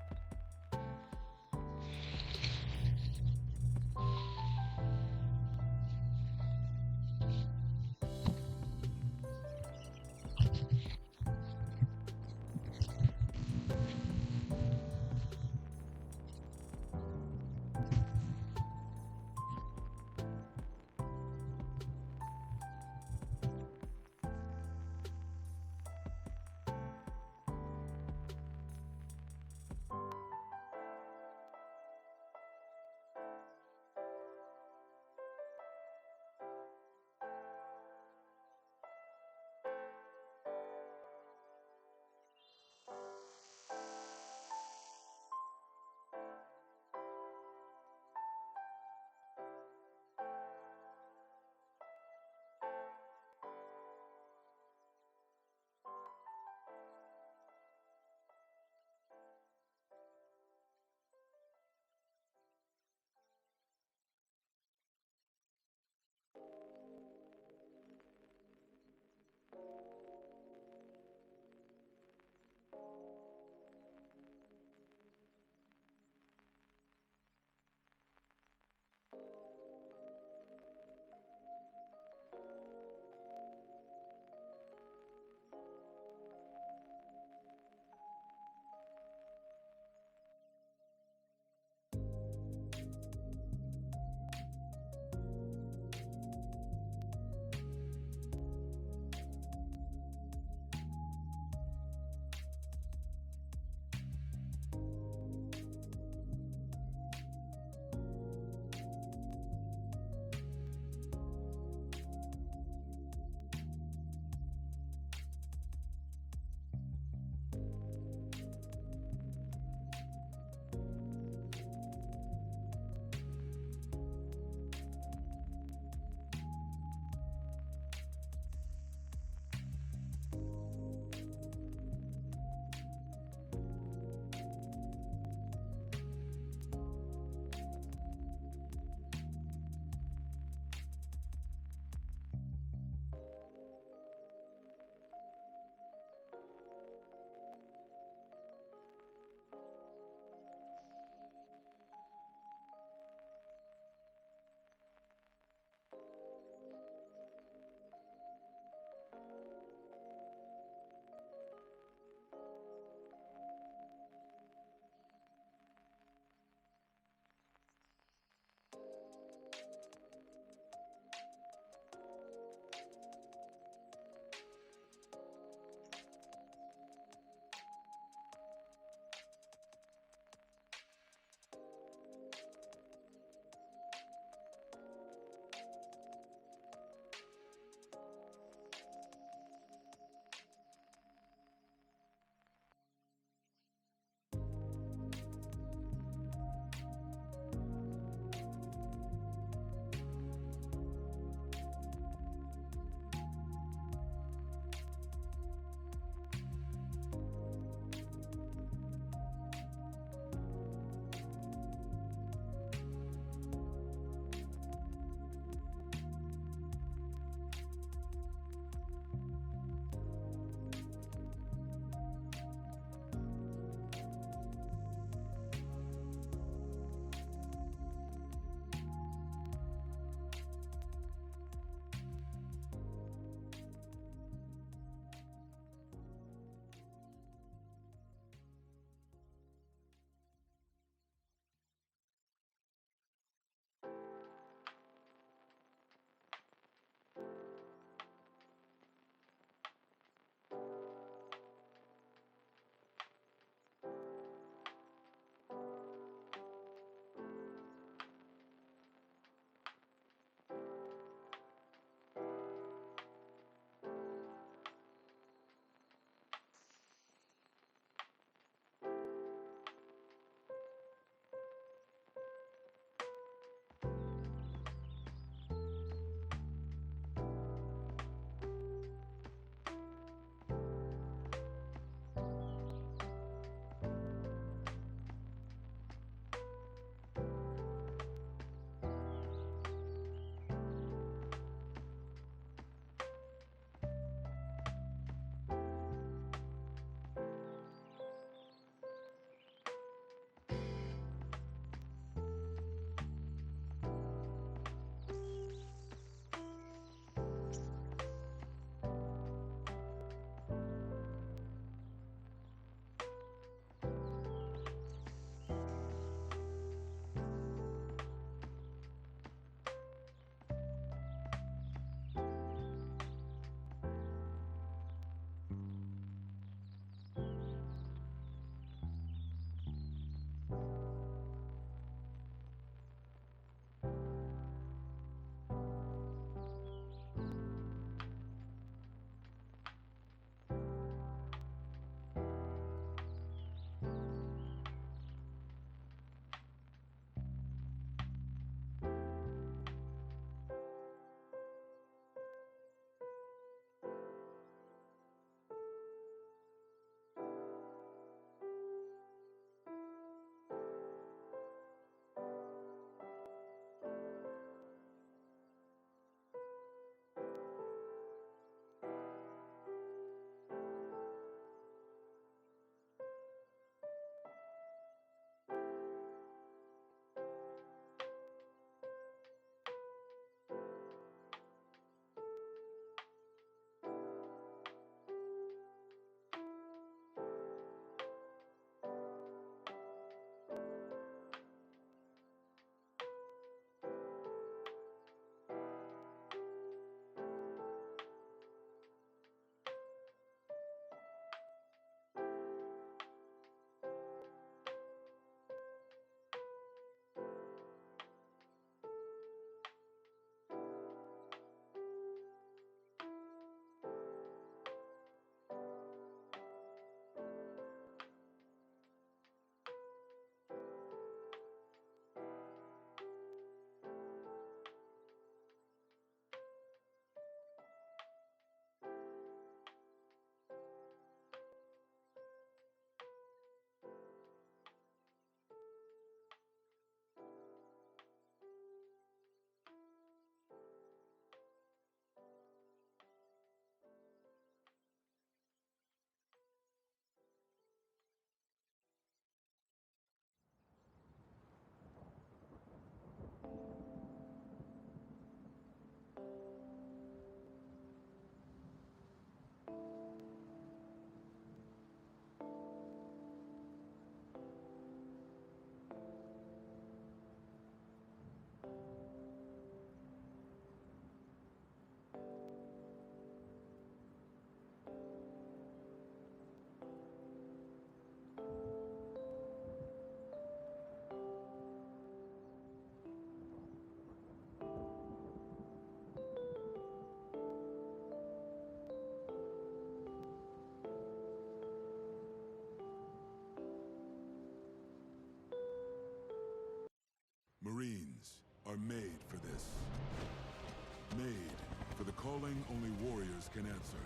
[SPEAKER 3] can answer.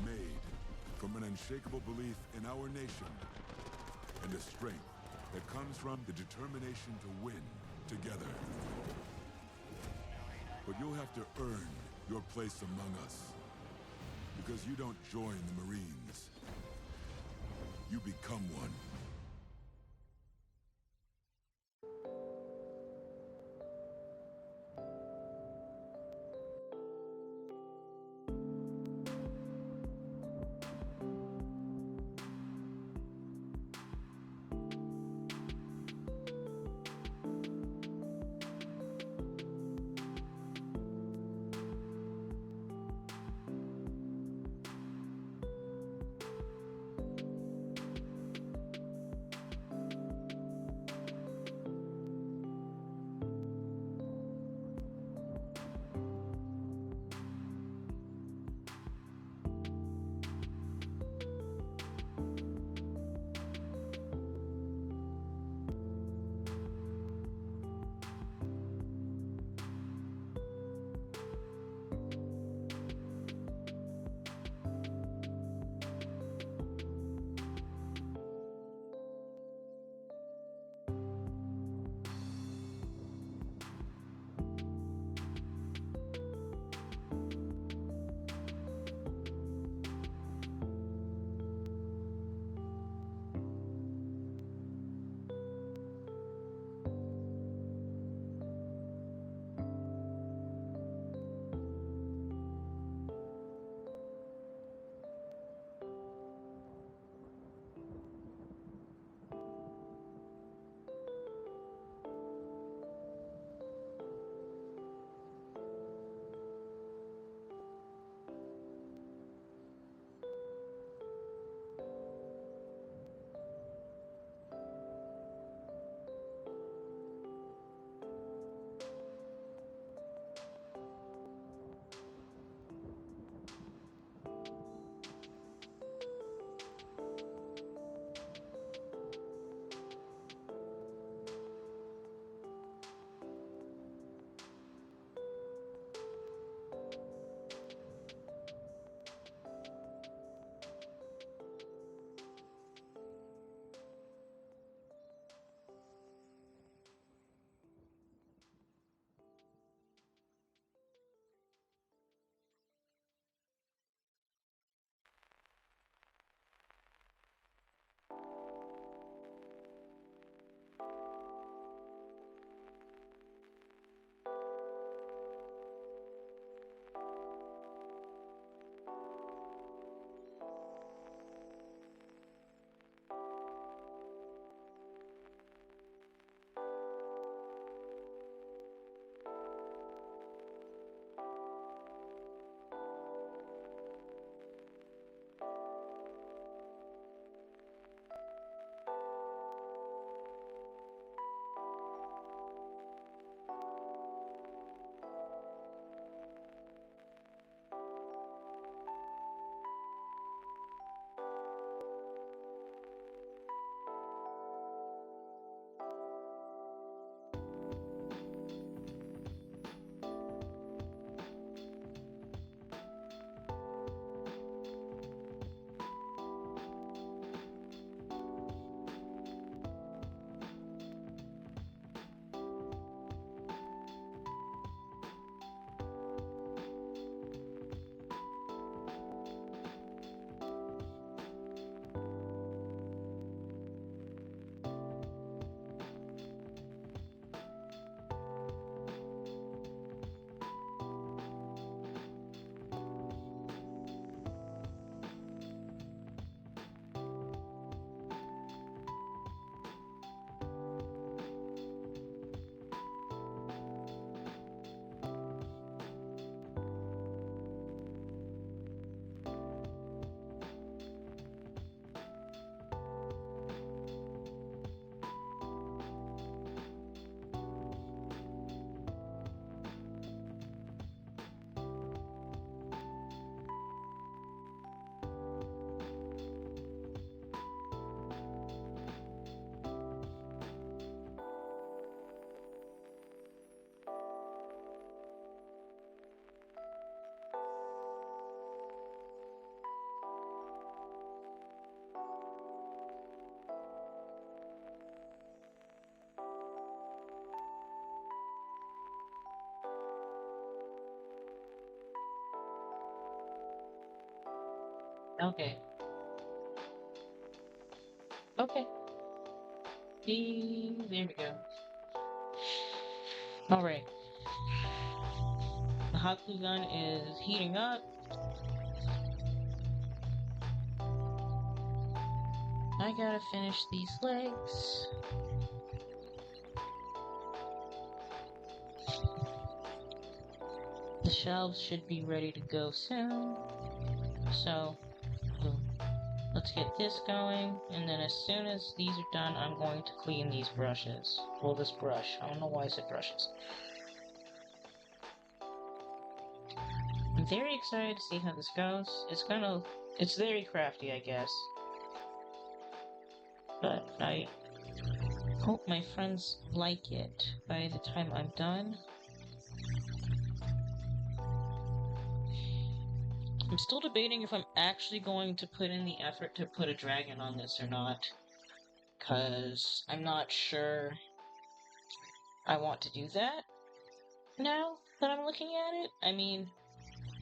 [SPEAKER 3] Made from an unshakable belief in our nation and a strength that comes from the determination to win together. But you'll have to earn your place among us. Because you don't join the Marines. You become one.
[SPEAKER 1] Okay. Okay. There we go. Alright. The hot glue gun is heating up. I gotta finish these legs. The shelves should be ready to go soon. So, let's get this going, and then as soon as these are done, I'm going to clean these brushes. Well, this brush. I don't know why I said brushes. I'm very excited to see how this goes. It's very crafty, I guess. But I hope my friends like it by the time I'm done. I'm still debating if I'm actually going to put in the effort to put a dragon on this or not. Because I'm not sure I want to do that now that I'm looking at it. I mean,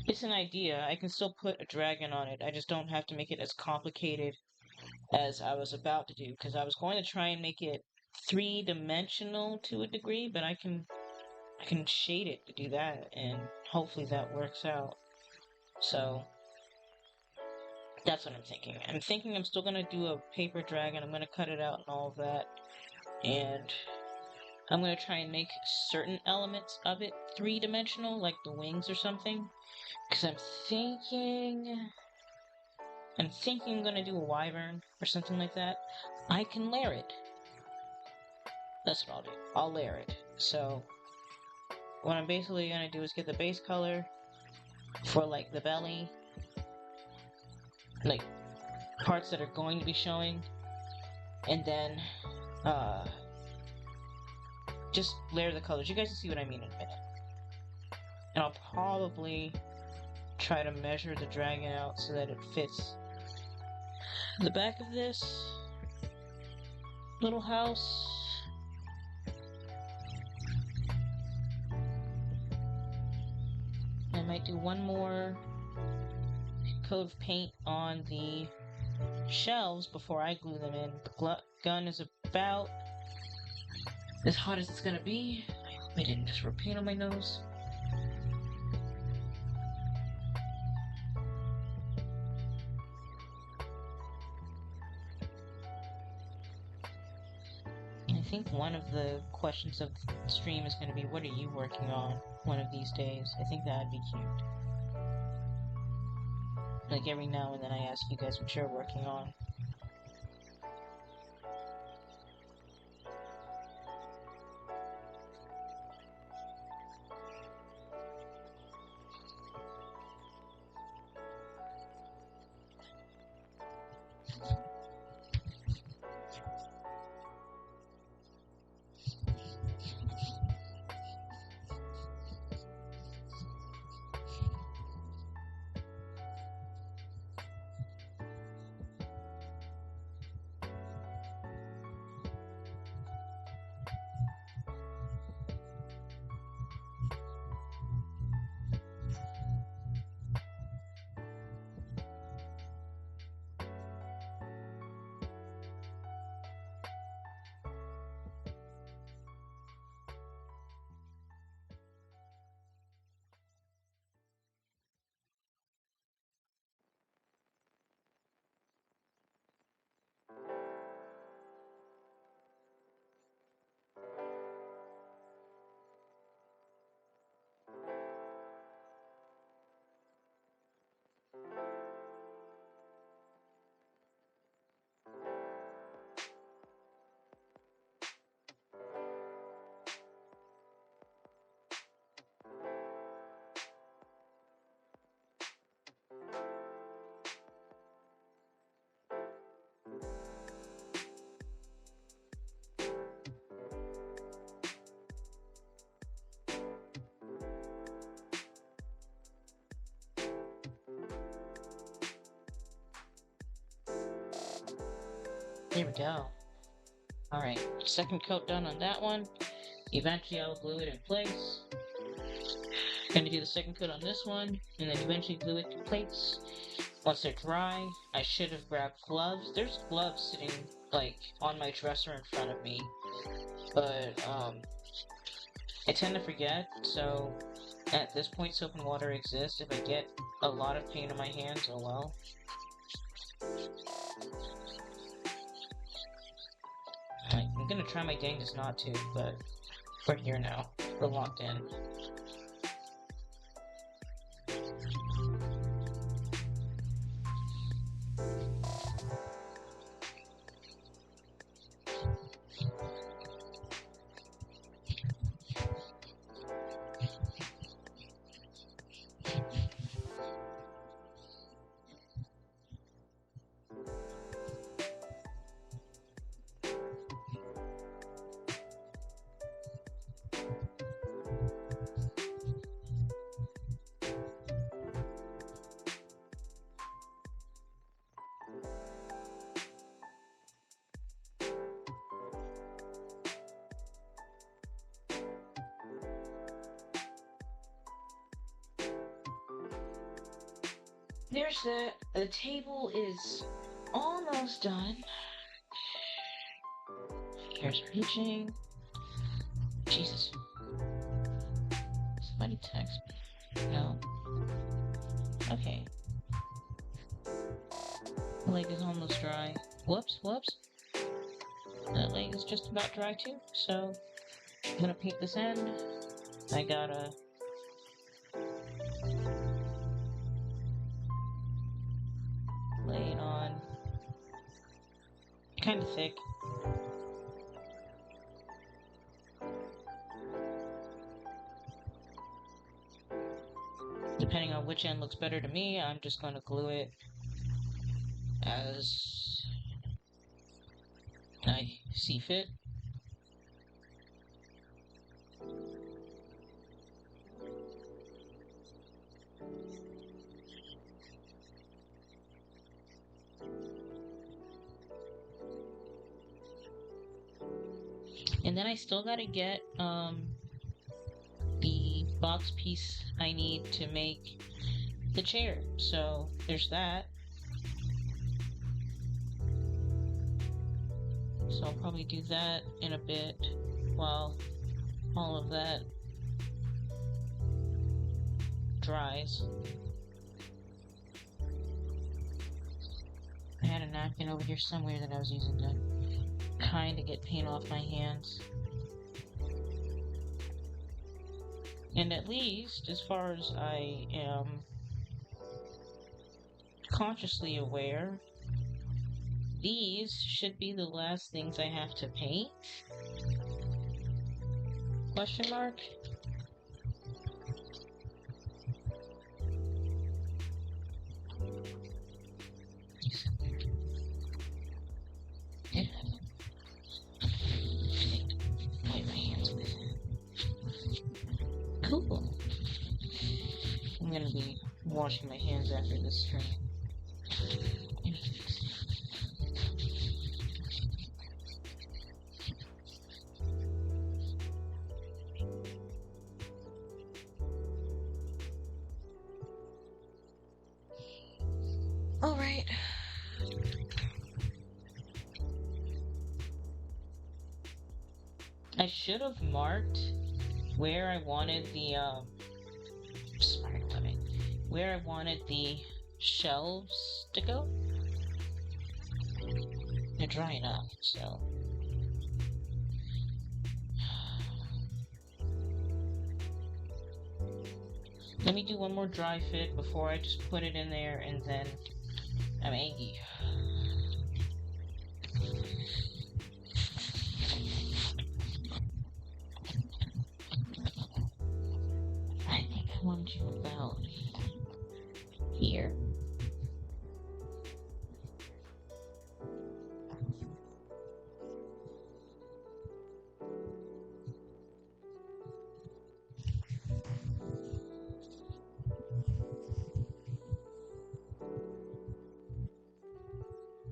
[SPEAKER 1] it's an idea. I can still put a dragon on it. I just don't have to make it as complicated as I was about to do. Because I was going to try and make it three-dimensional to a degree, but I can shade it to do that, and hopefully that works out. So, that's what I'm thinking. I'm thinking I'm still going to do a paper dragon. I'm going to cut it out and all of that. And I'm going to try and make certain elements of it three-dimensional, like the wings or something. Because I'm thinking I'm going to do a wyvern or something like that. I can layer it. That's what I'll do. I'll layer it. So, what I'm basically going to do is get the base color for, like, the belly, like, parts that are going to be showing, and then, just layer the colors. You guys will see what I mean in a minute. And I'll probably try to measure the dragon out so that it fits the back of this little house. I might do one more coat of paint on the shelves before I glue them in. The gun is about as hot as it's gonna be. I hope I didn't just rub paint on my nose. I think one of the questions of the stream is going to be, what are you working on one of these days? I think that'd be cute. Like every now and then I ask you guys what you're working on. There we go. Alright, second coat done on that one. Eventually I will glue it in place. Gonna do the second coat on this one, and then eventually glue it in place. Once they're dry, I should have grabbed gloves. There's gloves sitting, like, on my dresser in front of me. But, I tend to forget, so at this point soap and water exists. If I get a lot of paint on my hands, oh well. I'm gonna try my dangest not to, but we're here now. We're locked in. There's that. The table is almost done. Here's reaching. Jesus. Somebody text me. No. Okay. The leg is almost dry. Whoops, whoops. That leg is just about dry too, so I'm gonna paint this end. I gotta lay it on. Kind of thick. Depending on which end looks better to me, I'm just going to glue it as I see fit. And then I still gotta get the box piece I need to make the chair. So there's that. So I'll probably do that in a bit while all of that dries. I had a napkin over here somewhere that I was using to kind of get paint off my hands. And at least, as far as I am consciously aware, these should be the last things I have to paint? Question mark? Cool. I'm gonna be washing my hands after this stream. Alright. I should have marked where I wanted the, where I wanted the shelves to go. They're dry enough, so. Let me do one more dry fit before I just put it in there, and then I'm angry. I think I wanted you about here.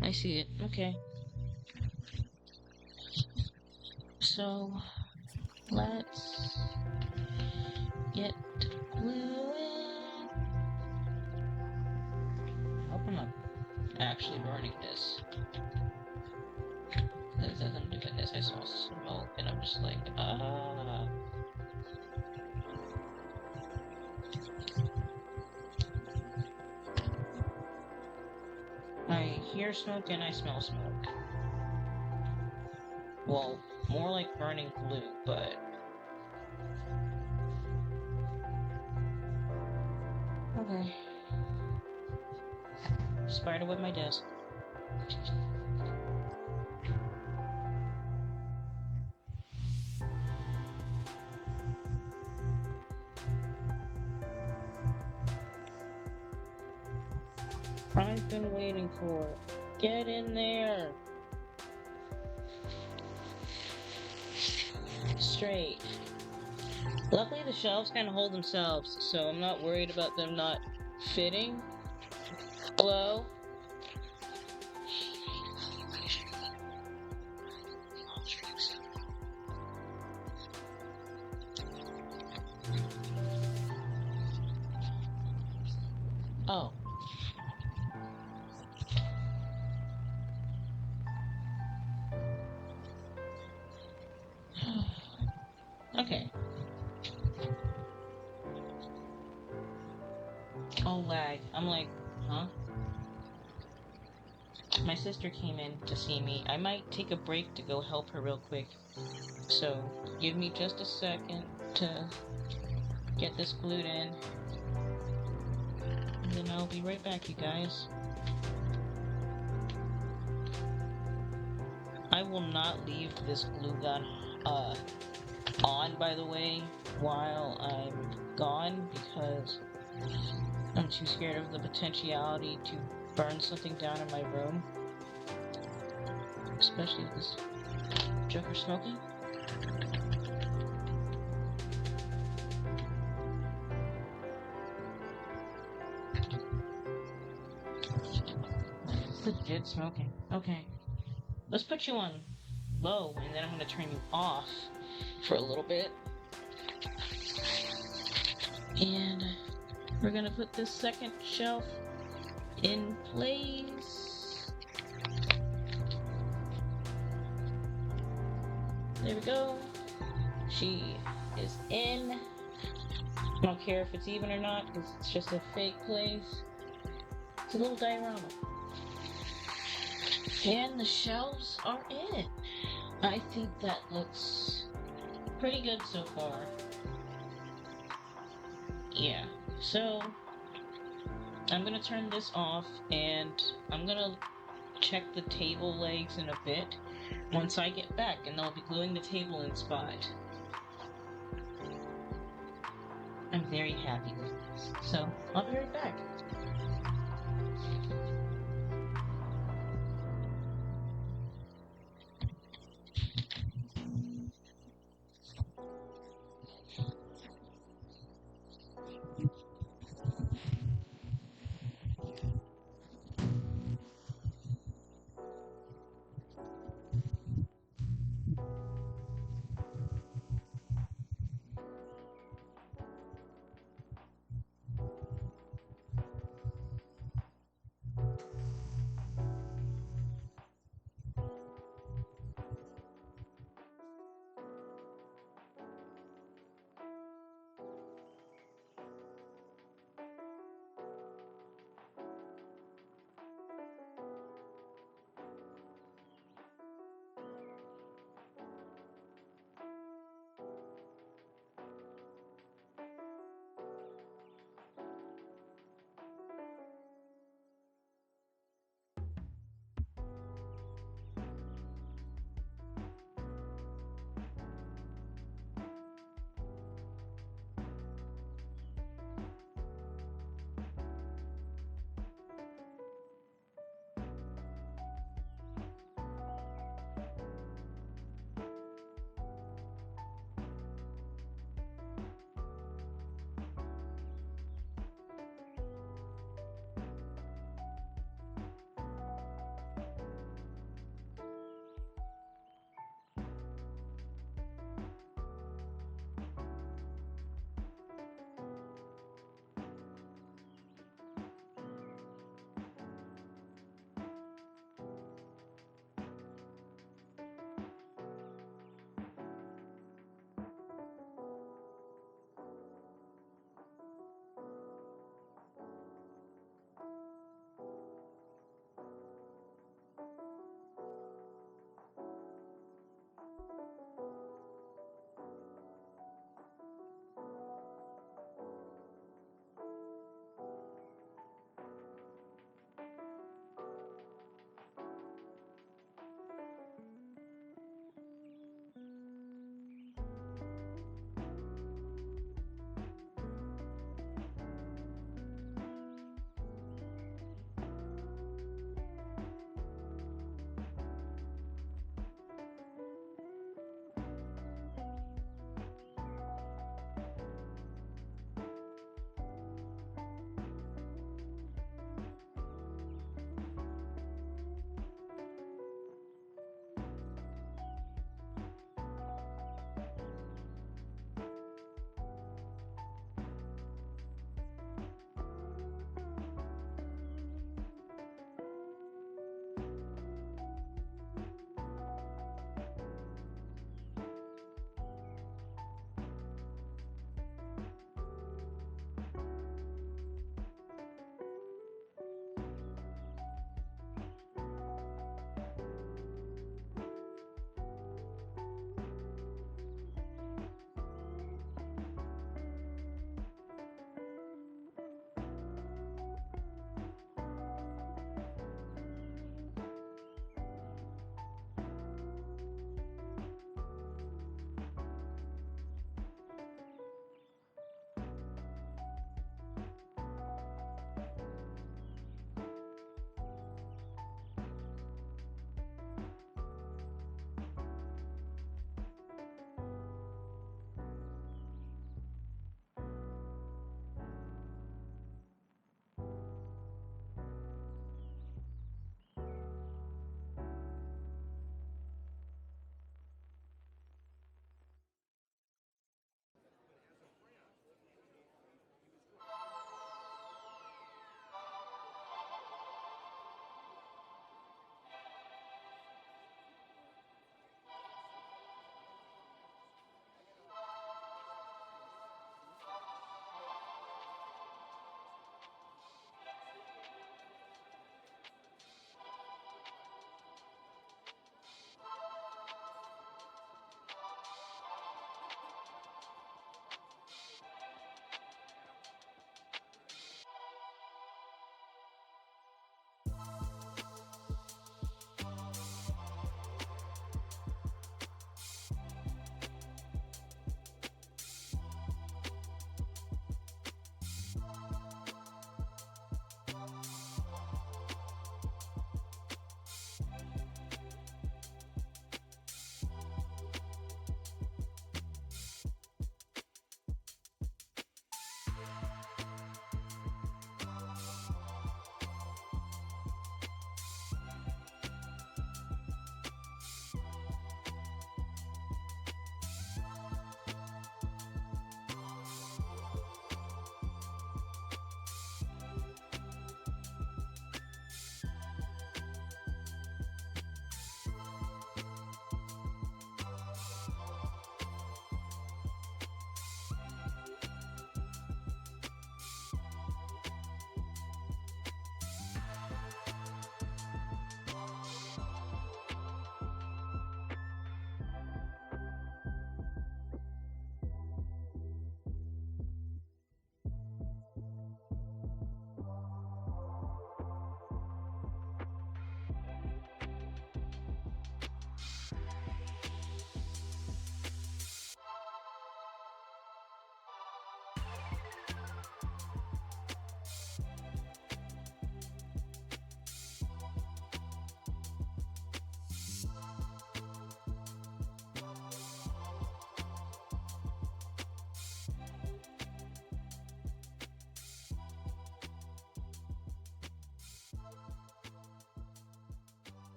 [SPEAKER 1] I see it. Okay. So, let's get gluing. Oh I'm not actually burning this. There's nothing to do with this. I saw smoke and I'm just like, ah. I hear smoke and I smell smoke. Well, more like burning glue, but... Okay. Spiderweb my desk. I've been waiting for it. Get in there! Straight. Luckily the shelves kind of hold themselves, so I'm not worried about them not fitting. Hello? Oh. Okay. Oh, lag. I'm like, huh? My sister came in to see me. I might take a break to go help her real quick. So, give me just a second to get this glued in. And then I'll be right back, you guys. I will not leave this glue gun on, by the way, while I'm gone, because I'm too scared of the potentiality to burn something down in my room. Especially if this Joker's smoking. Legit smoking. Okay. Let's put you on low, and then I'm gonna turn you off for a little bit. And we're gonna put this second shelf in place. There we go. She is in. I don't care if it's even or not, because it's just a fake place. It's a little diorama. And the shelves are in. I think that looks pretty good so far. Yeah, so I'm gonna turn this off and I'm gonna check the table legs in a bit once I get back, and I'll be gluing the table in spot. I'm very happy with this, so I'll be right back.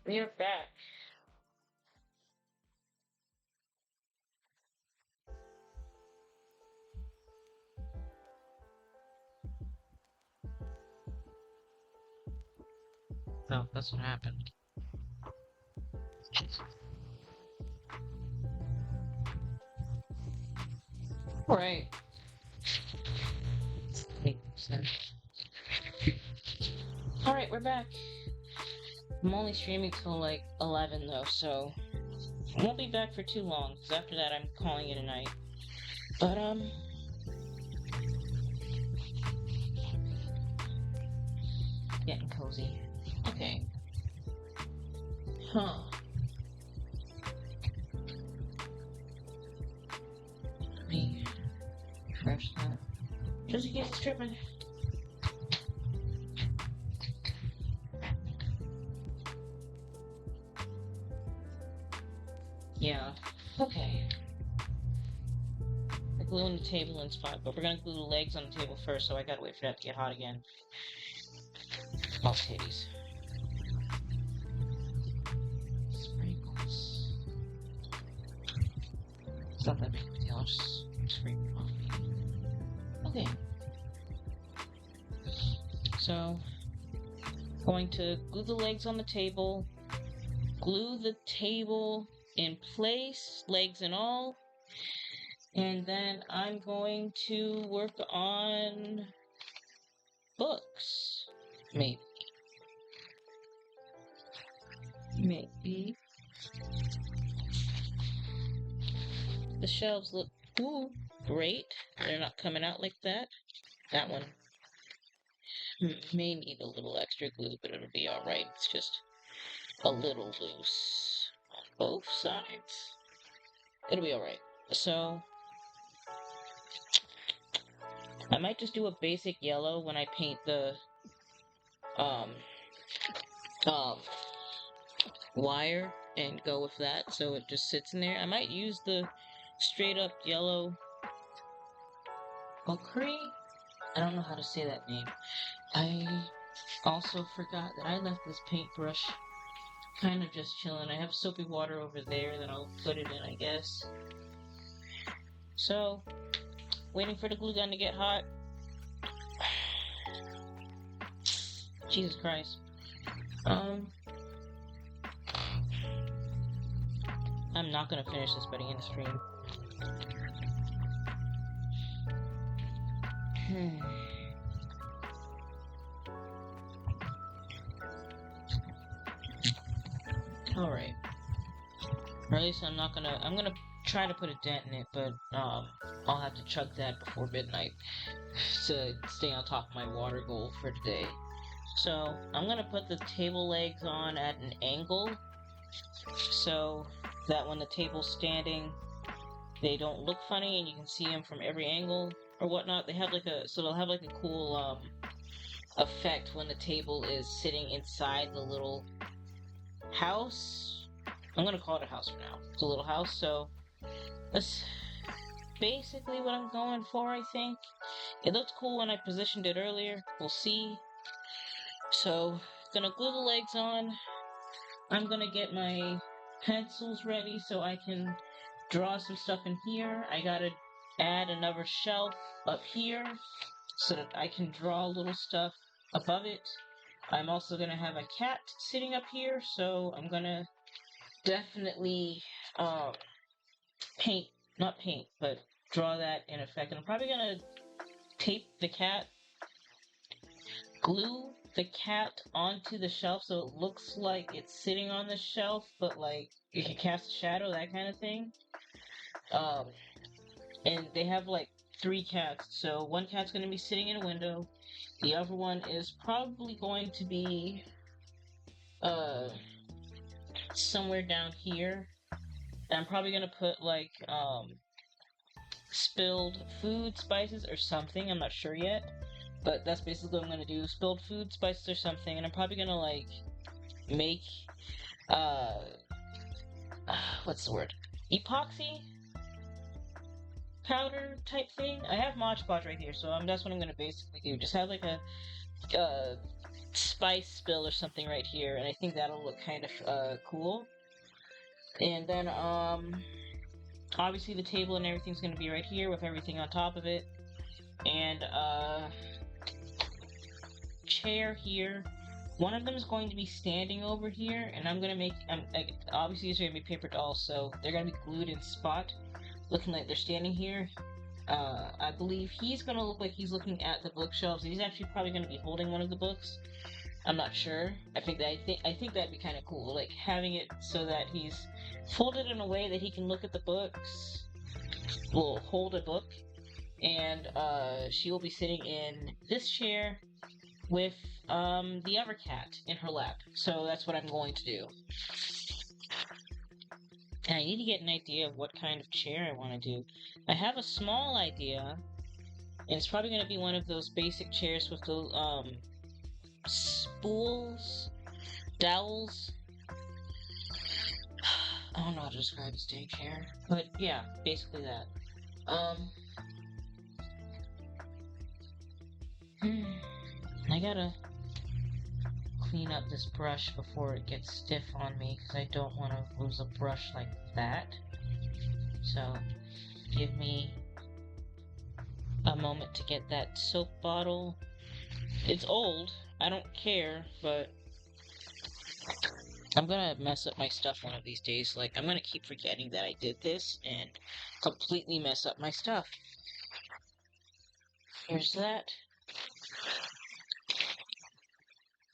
[SPEAKER 1] We are back. Oh, that's what happened. Right. Alright, we're back. I'm only streaming till like 11 though, so I won't be back for too long, because after that I'm calling it a night. But, getting cozy. Okay. Huh. Let me refresh that. Just in case it's tripping. Yeah. Okay. We're gluing the table in spot, but we're gonna glue the legs on the table first, so I gotta wait for that to get hot again. Oh, titties. Sprinkles. It's not that big of a deal, I'll just scrape it off. Okay. So, going to glue the legs on the table, glue the table in place, legs and all, and then I'm going to work on books. Maybe. The shelves look great. They're not coming out like that. That one may need a little extra glue, but it'll be alright. It's just a little loose on both sides. It'll be alright. So, I might just do a basic yellow when I paint the wire and go with that, so it just sits in there. I might use the straight up yellow ochre. I don't know how to say that name. I also forgot that I left this paintbrush kind of just chilling. I have soapy water over there that I'll put it in, I guess. So, waiting for the glue gun to get hot. Jesus Christ. I'm not gonna finish this by the end of the stream. Alright. Or at least I'm gonna try to put a dent in it, but I'll have to chug that before midnight to stay on top of my water goal for today. So, I'm gonna put the table legs on at an angle, so that when the table's standing, they don't look funny and you can see them from every angle or whatnot. They'll have like a cool effect when the table is sitting inside the little house. I'm gonna call it a house for now. It's a little house, so that's basically what I'm going for, I think. It looked cool when I positioned it earlier. We'll see. So, gonna glue the legs on. I'm gonna get my pencils ready so I can draw some stuff in here. I gotta add another shelf up here so that I can draw little stuff above it. I'm also gonna have a cat sitting up here, so I'm gonna definitely draw that in effect. And I'm probably gonna glue the cat onto the shelf so it looks like it's sitting on the shelf, but like you can cast a shadow, that kind of thing. And they have like 3 cats, so one cat's gonna be sitting in a window, the other one is probably going to be somewhere down here. And I'm probably gonna put like spilled food, spices, or something. I'm not sure yet. But that's basically what I'm gonna do. Spilled food, spices, or something. And I'm probably gonna like make what's the word? Epoxy powder type thing. I have Mod Podge right here, so that's what I'm gonna basically do. Just have like a spice spill or something right here, and I think that'll look kind of cool. And then obviously the table and everything's gonna be right here with everything on top of it, and chair here. One of them is going to be standing over here, and I'm gonna make obviously these are gonna be paper dolls, so they're gonna be glued in spot, looking like they're standing here. I believe he's gonna look like he's looking at the bookshelves. He's actually probably gonna be holding one of the books. I'm not sure. I think that'd be kind of cool, like having it so that he's folded in a way that he can look at the books. Will hold a book, and she will be sitting in this chair with the other cat in her lap. So that's what I'm going to do. And I need to get an idea of what kind of chair I want to do. I have a small idea, and it's probably going to be one of those basic chairs with the spools, dowels. I don't know how to describe this dang chair, but yeah, basically that. I gotta clean up this brush before it gets stiff on me, because I don't want to lose a brush like that. So, give me a moment to get that soap bottle. It's old, I don't care, but I'm gonna mess up my stuff one of these days. Like, I'm gonna keep forgetting that I did this and completely mess up my stuff. Here's that.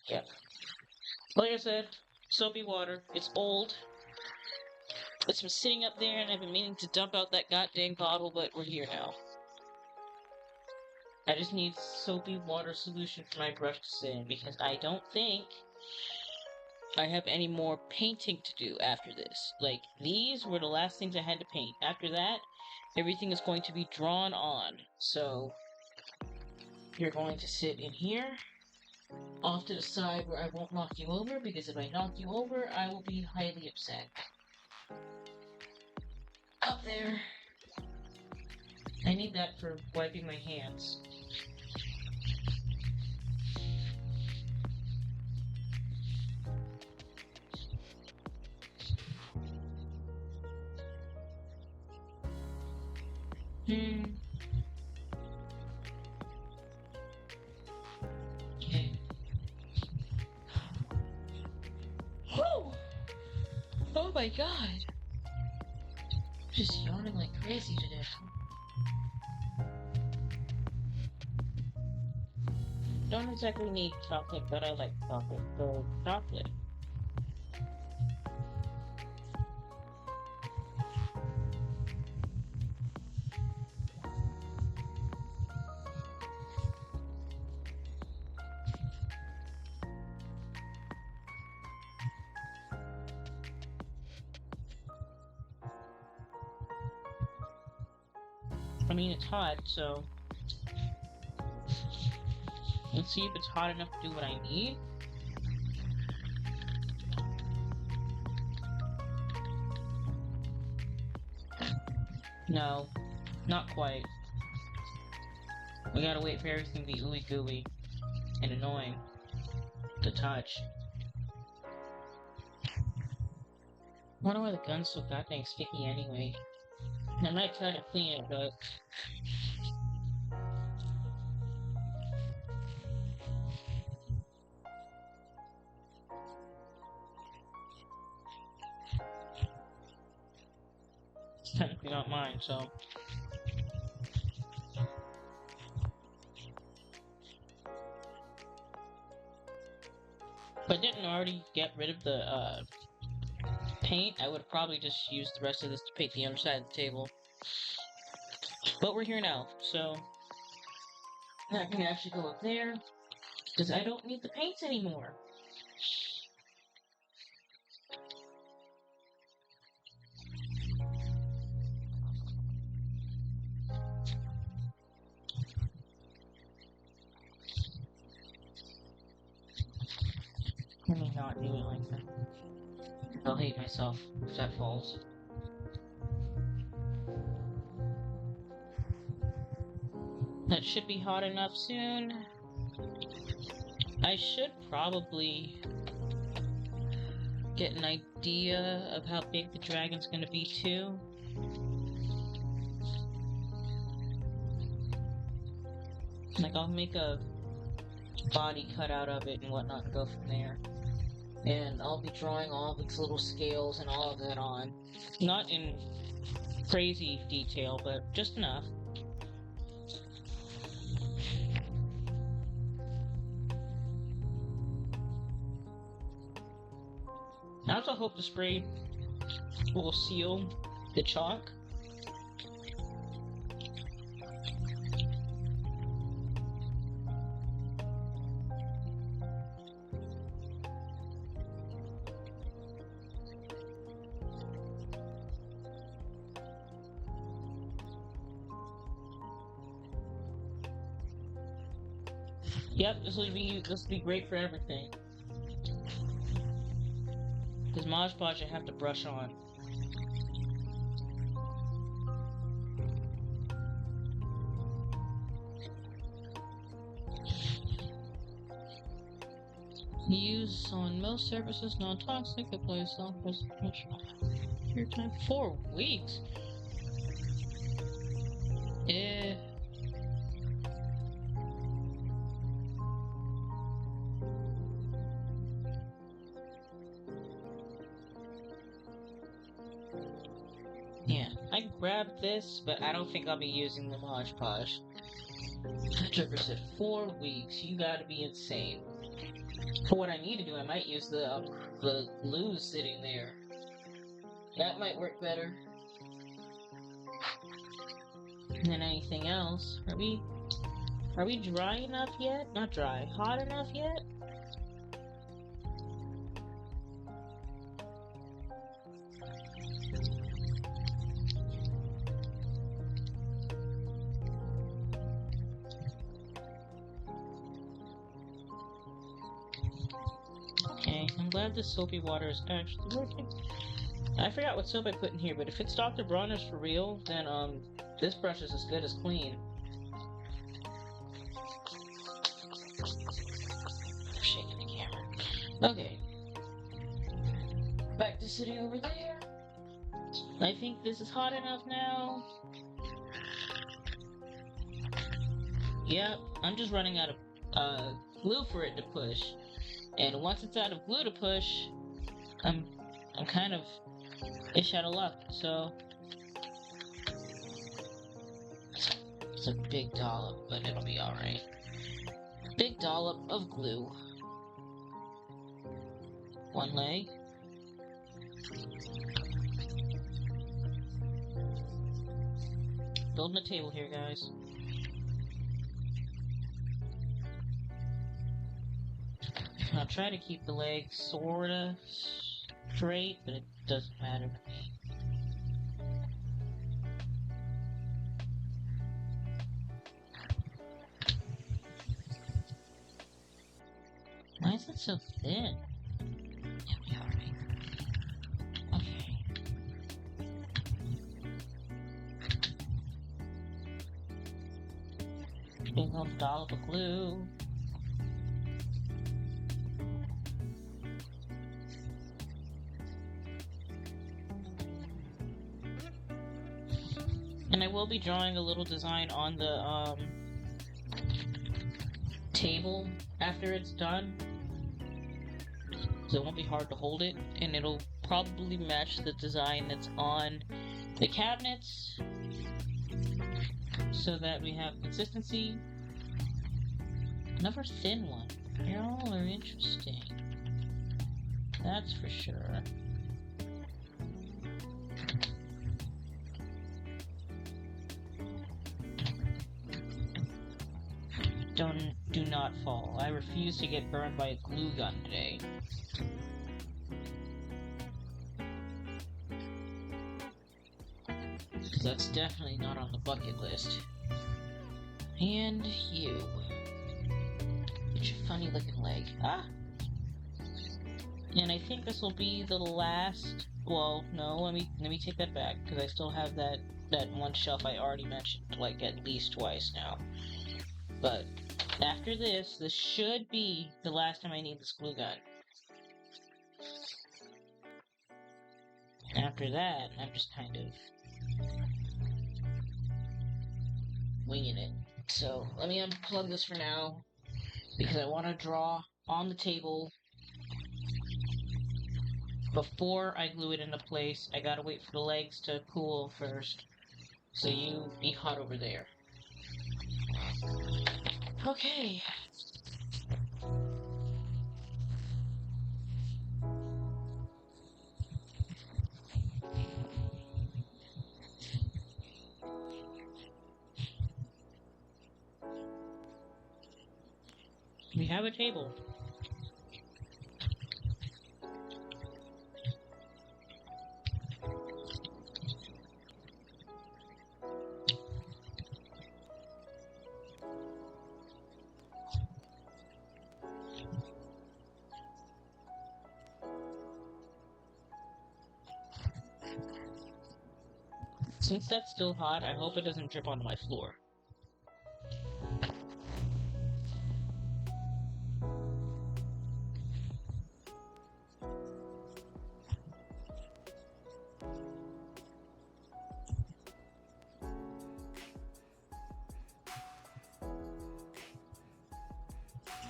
[SPEAKER 1] Yep. Like I said, soapy water. It's old. It's been sitting up there, and I've been meaning to dump out that goddamn bottle, but we're here now. I just need soapy water solution for my brush to sit in, because I don't think I have any more painting to do after this. Like, these were the last things I had to paint. After that, everything is going to be drawn on. So, you're going to sit in here, off to the side where I won't knock you over, because if I knock you over, I will be highly upset. Up there. I need that for wiping my hands. Okay. Whew! Oh my god! I'm just yawning like crazy today. Don't exactly need chocolate, but I like chocolate, so chocolate. I mean, it's hot, so let's see if it's hot enough to do what I need. No, not quite. We gotta wait for everything to be ooey gooey and annoying to touch. I wonder why the gun's so goddamn sticky anyway. I might try to clean it, but it's technically not mine, so. If I didn't already get rid of the paint, I would have probably just used the rest of this to paint the other side of the table. But we're here now, so I can actually go up there, because I don't need the paints anymore. Let me not do it like that. I'll hate myself if that falls. That should be hot enough soon. I should probably get an idea of how big the dragon's gonna be too. Like, I'll make a body cut out of it and whatnot and go from there. And I'll be drawing all of its little scales and all of that on. Not in crazy detail, but just enough. I also hope the spray will seal the chalk. Yep, this will be great for everything. Because Mod Podge I have to brush on. Use on most surfaces, non-toxic, applies self-preservation. Your time 4 weeks. Yeah, I grabbed this, but I don't think I'll be using the Mod Podge. Trigger said 4 weeks. You gotta be insane. For what I need to do, I might use the glue sitting there. That might work better than anything else. Are we dry enough yet? Not dry. Hot enough yet? Okay, I'm glad the soapy water is actually working. I forgot what soap I put in here, but if it's Dr. Bronner's for real, then this brush is as good as clean. I'm shaking the camera. Okay. Back to sitting over there. I think this is hot enough now. Yep, I'm just running out of glue for it to push. And once it's out of glue to push, I'm kind of ish out of luck, so it's a big dollop, but it'll be alright. Big dollop of glue. One leg. Building a table here, guys. I'll try to keep the leg sorta straight, but it doesn't matter to me. Why is it so thin? It'll be alright. Okay. Big old dollop of glue. And I will be drawing a little design on the table after it's done, so it won't be hard to hold it, and it'll probably match the design that's on the cabinets, so that we have consistency. Another thin one. You all are interesting. That's for sure. Do not fall. I refuse to get burned by a glue gun today. That's definitely not on the bucket list. And you. It's your funny looking leg. Ah! And I think this will be the last... Well, no, let me take that back, because I still have that one shelf I already mentioned, like, at least twice now. But After this should be the last time I need this glue gun. After that, I'm just kind of winging it. So, let me unplug this for now, because I want to draw on the table before I glue it into place. I gotta wait for the legs to cool first, so you be hot over there. Okay. We have a table. Since that's still hot, I hope it doesn't drip onto my floor.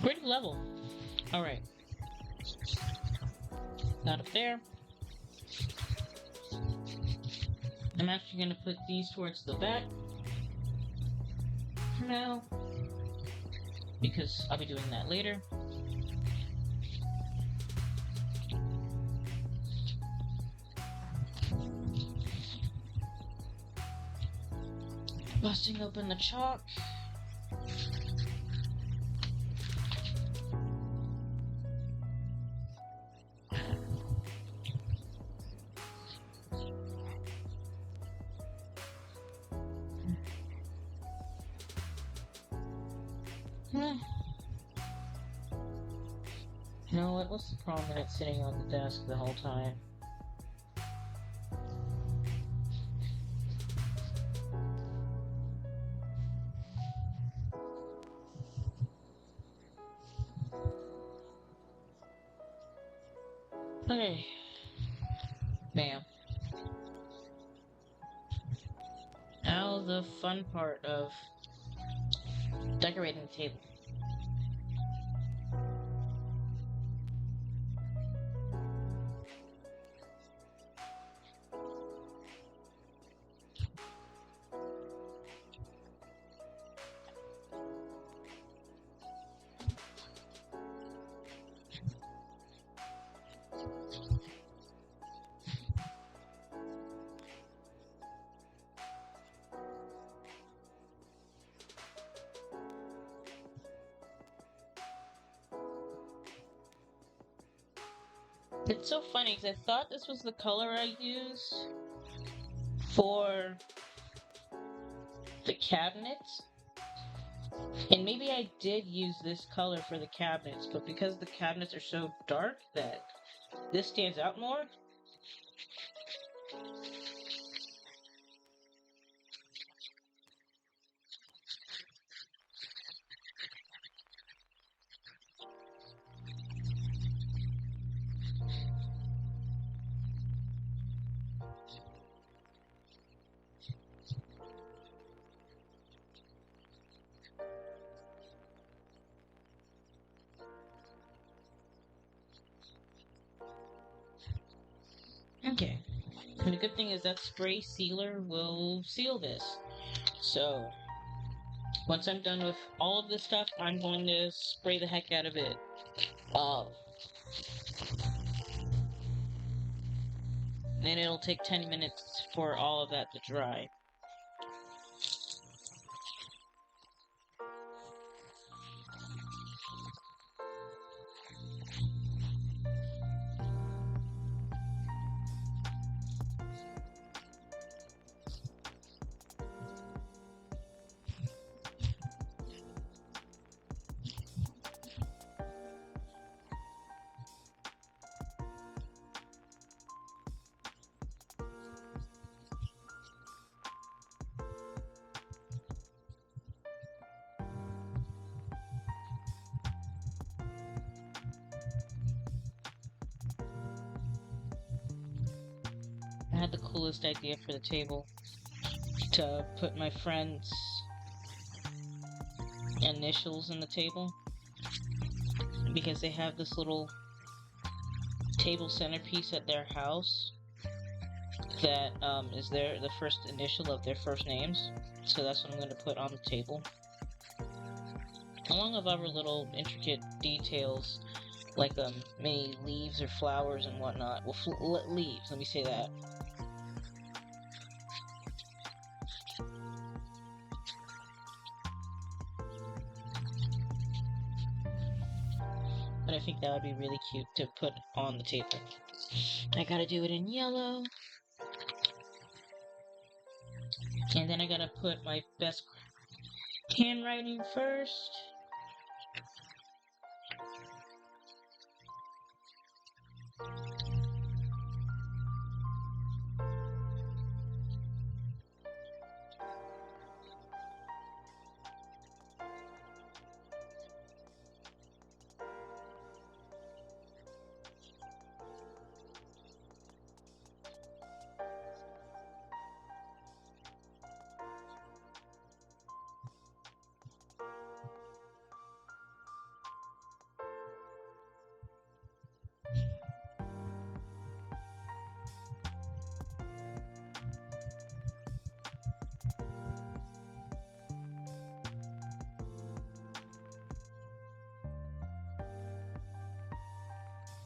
[SPEAKER 1] Pretty level. Alright. Not up there. I'm actually going to put these towards the back for now, because I'll be doing that later. Busting open the chalk. You know what? What's the problem with it sitting on the desk the whole time? Okay. Bam. Now the fun part of decorating the table. It's so funny because I thought this was the color I used for the cabinets, and maybe I did use this color for the cabinets, but because the cabinets are so dark that this stands out more. Okay, and the good thing is that spray sealer will seal this. So, once I'm done with all of this stuff, I'm going to spray the heck out of it. And it'll take 10 minutes for all of that to dry. the coolest idea for the table to put my friend's initials in the table, because they have this little table centerpiece at their house that is the first initial of their first names. So that's what I'm going to put on the table, along with other little intricate details like many leaves or flowers and whatnot. Well, leaves, let me say that. But I think that would be really cute to put on the table. I gotta do it in yellow. And then I gotta put my best handwriting first.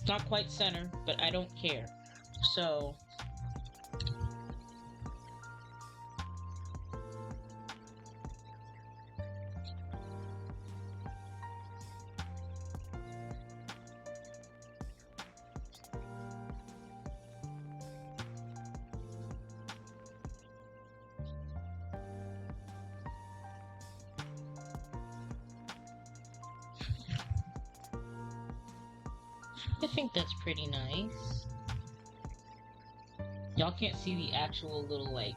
[SPEAKER 1] Not quite center, but I don't care. So I think that's pretty nice. Y'all can't see the actual little, like,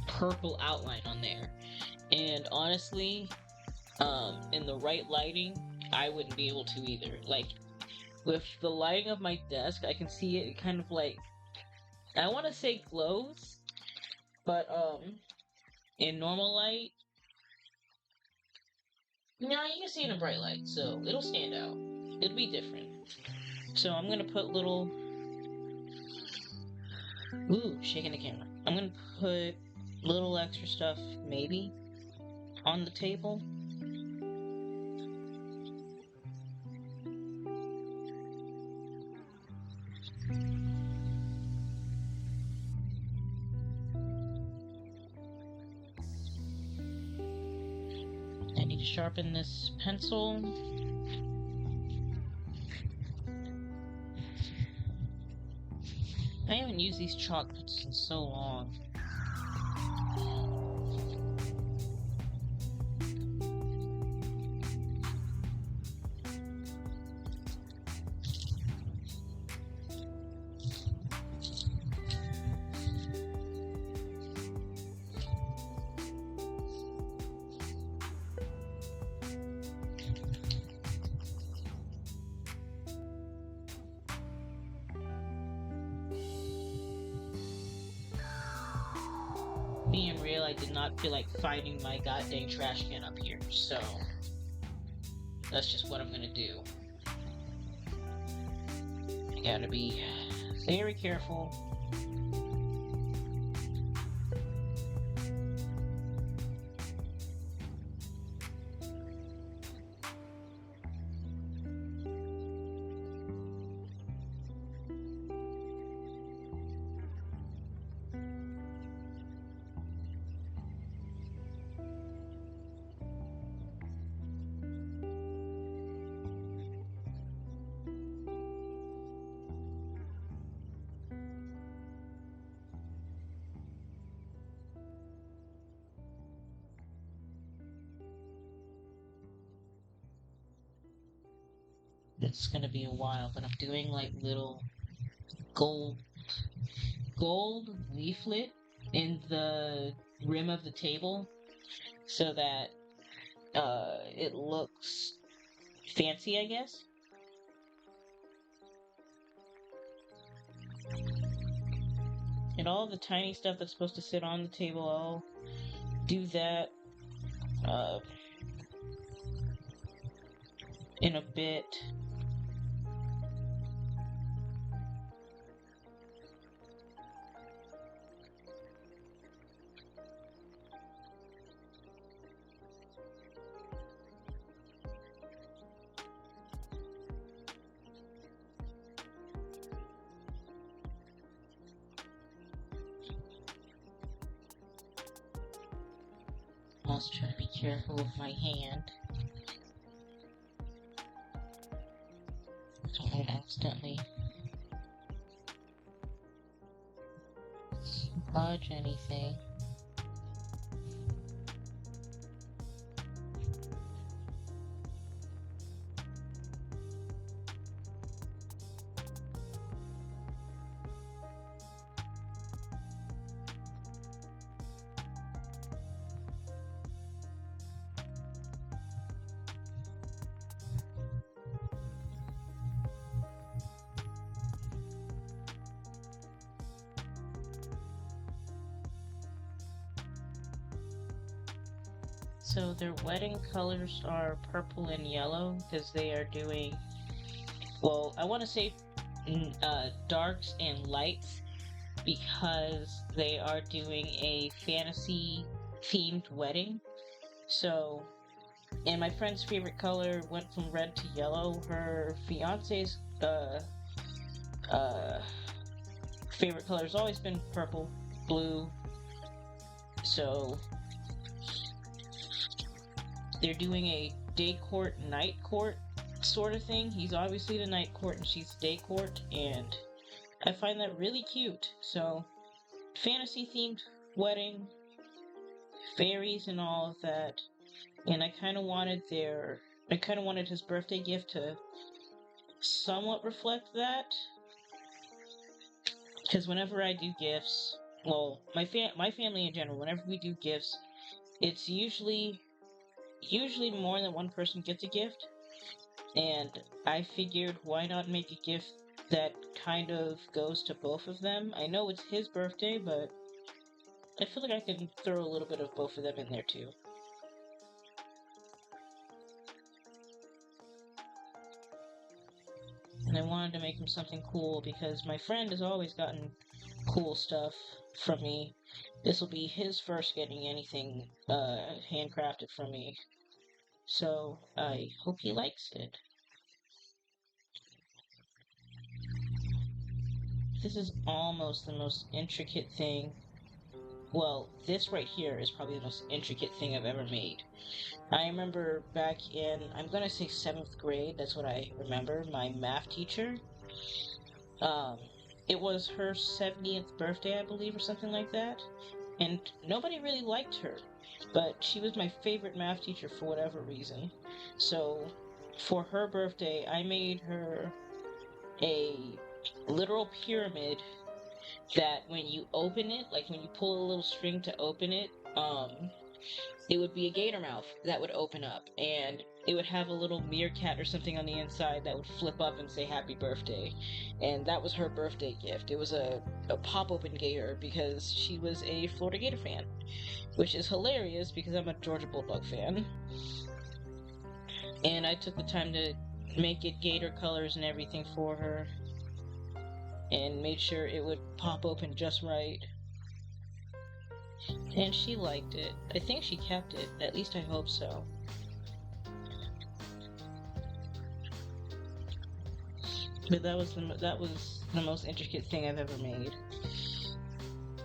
[SPEAKER 1] purple outline on there. And honestly, in the right lighting, I wouldn't be able to either. Like, with the lighting of my desk, I can see it kind of like, I want to say glows, but, in normal light, no, you can see it in bright light, so it'll stand out. It'll be different. So I'm gonna put little... Ooh, shaking the camera. I'm gonna put little extra stuff, maybe, on the table. I need to sharpen this pencil. I haven't used these chalk pencils in so long. Being real, I did not feel like finding my goddamn trash can up here, so that's just what I'm gonna do. I gotta be very careful. It's gonna be a while, but I'm doing like little gold leaflet in the rim of the table so that it looks fancy, I guess. And all the tiny stuff that's supposed to sit on the table, I'll do that in a bit. I was trying to be careful with my hand. I don't want to accidentally smudge anything. So their wedding colors are purple and yellow because they are doing, well, I want to say darks and lights because they are doing a fantasy themed wedding. So, and my friend's favorite color went from red to yellow. Her fiance's favorite color has always been purple, blue. So they're doing a day court, night court sort of thing. He's obviously the night court and she's the day court, and I find that really cute. So, fantasy themed wedding, fairies and all of that. And I kind of wanted his birthday gift to somewhat reflect that. Because whenever I do gifts, well, my family in general, whenever we do gifts, it's usually more than one person gets a gift, and I figured why not make a gift that kind of goes to both of them. I know it's his birthday, but I feel like I can throw a little bit of both of them in there too. And I wanted to make him something cool because my friend has always gotten cool stuff from me. This will be his first getting anything handcrafted from me. So I hope he likes it. This is almost the most intricate thing. Well, this right here is probably the most intricate thing I've ever made. I remember back in, I'm gonna say 7th grade, that's what I remember, my math teacher. It was her 70th birthday, I believe, or something like that. And nobody really liked her, but she was my favorite math teacher for whatever reason. So, for her birthday, I made her a literal pyramid that when you open it, like when you pull a little string to open it, it would be a gator mouth that would open up, and it would have a little meerkat or something on the inside that would flip up and say happy birthday. And that was her birthday gift. It was a pop-open gator because she was a Florida Gator fan, which is hilarious because I'm a Georgia Bulldog fan. And I took the time to make it gator colors and everything for her, and made sure it would pop open just right. And she liked it. I think she kept it. At least I hope so. But that was the most intricate thing I've ever made.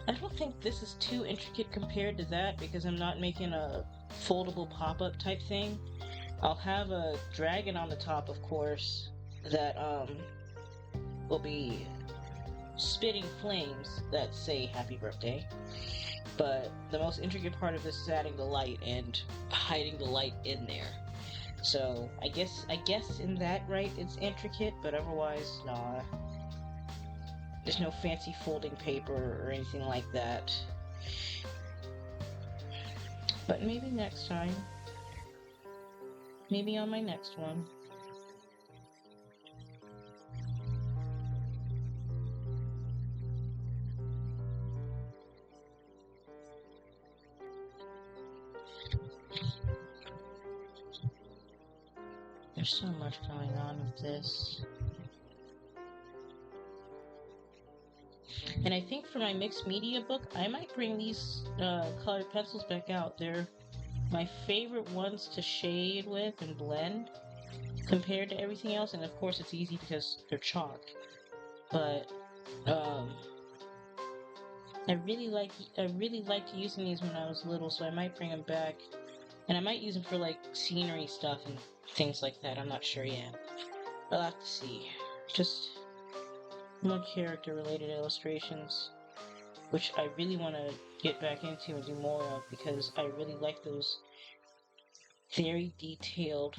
[SPEAKER 1] I don't think this is too intricate compared to that because I'm not making a foldable pop-up type thing. I'll have a dragon on the top, of course, that will be spitting flames that say happy birthday. But the most intricate part of this is adding the light and hiding the light in there. So I guess in that right it's intricate, but otherwise nah. There's no fancy folding paper or anything like that. But maybe next time. Maybe on my next one. There's so much going on with this. And I think for my mixed media book, I might bring these colored pencils back out. They're my favorite ones to shade with and blend compared to everything else. And of course it's easy because they're chalk. But I really liked using these when I was little, so I might bring them back. And I might use them for like scenery stuff and things like that. I'm not sure yet. I'll have to see. Just more character related illustrations, which I really want to get back into and do more of, because I really like those very detailed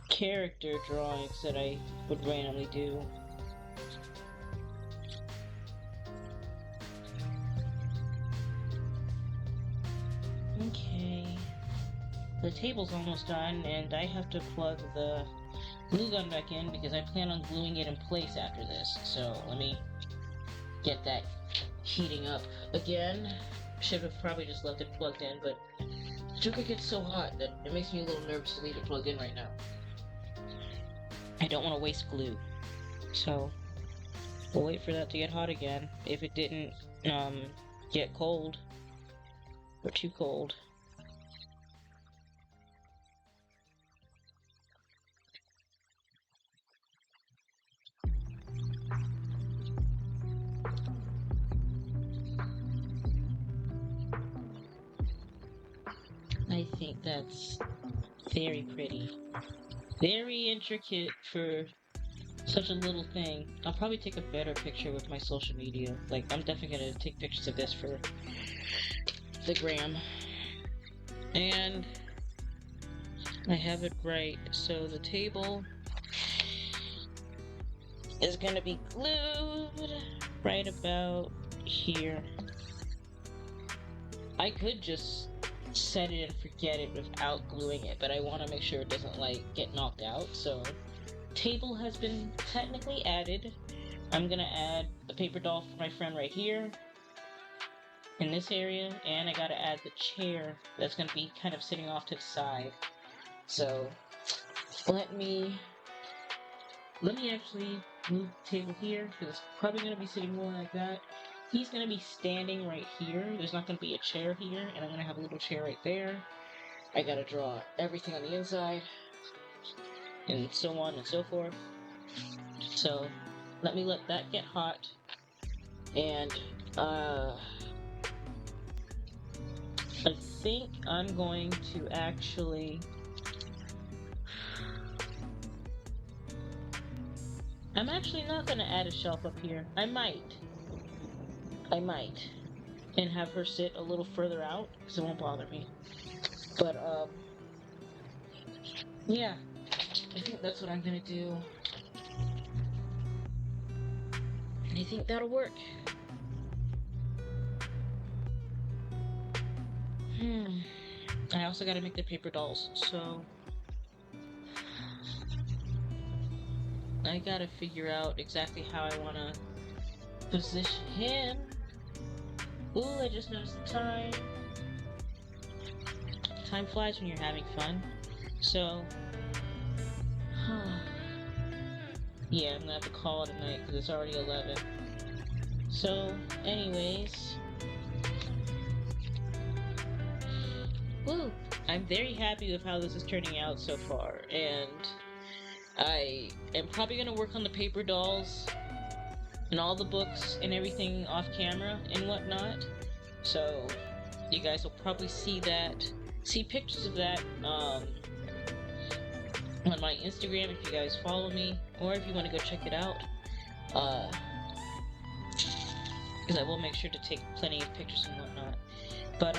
[SPEAKER 1] character drawings that I would randomly do. Okay, the table's almost done, and I have to plug the glue gun back in because I plan on gluing it in place after this. So let me get that heating up again. Should have probably just left it plugged in, but the Joker gets so hot that it makes me a little nervous to leave it plugged in right now. I don't want to waste glue, so we'll wait for that to get hot again. If it didn't get cold or too cold. I think that's very pretty. Very intricate for such a little thing. I'll probably take a better picture with my social media. Like, I'm definitely gonna take pictures of this for the gram. And I have it right. So the table is gonna be glued right about here. I could just set it and forget it without gluing it, but I want to make sure it doesn't like get knocked out. So table has been technically added. I'm gonna add the paper doll for my friend right here in this area, and I gotta add the chair that's gonna be kind of sitting off to the side. So let me actually move the table here, because it's probably gonna be sitting more like that. He's going to be standing right here. There's not going to be a chair here, and I'm going to have a little chair right there. I got to draw everything on the inside, and so on and so forth. So, let me let that get hot, and I think I'm going to actually... I'm actually not going to add a shelf up here. I might, and have her sit a little further out, because it won't bother me. But, yeah, I think that's what I'm gonna do. And I think that'll work. I also gotta make the paper dolls, so... I gotta figure out exactly how I wanna position him. Ooh, I just noticed the time. Time flies when you're having fun. So, yeah, I'm gonna have to call it a night because it's already 11. So, anyways, woo! I'm very happy with how this is turning out so far, and I am probably gonna work on the paper dolls and all the books and everything off camera and whatnot. So you guys will probably see pictures of that on my Instagram if you guys follow me, or if you want to go check it out. Because I will make sure to take plenty of pictures and whatnot. But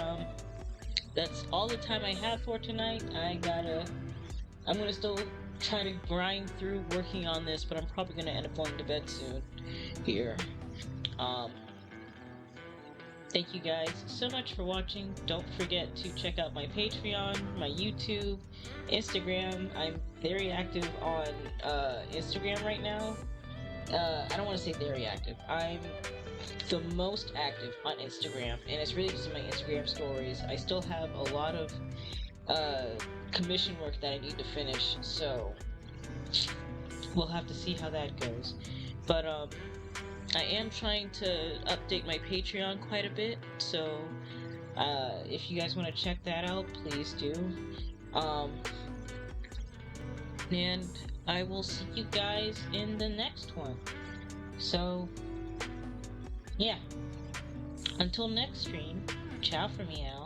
[SPEAKER 1] that's all the time I have for tonight. I'm gonna still try to grind through working on this, but I'm probably gonna end up going to bed soon here. Thank you guys so much for watching. Don't forget to check out my Patreon, my YouTube, Instagram. I'm very active on Instagram right now. I don't want to say very active. I'm the most active on Instagram, and it's really just in my Instagram stories. I still have a lot of commission work that I need to finish, so we'll have to see how that goes. But I am trying to update my Patreon quite a bit, so if you guys want to check that out, please do. And I will see you guys in the next one. So, yeah. Until next stream, ciao for meow.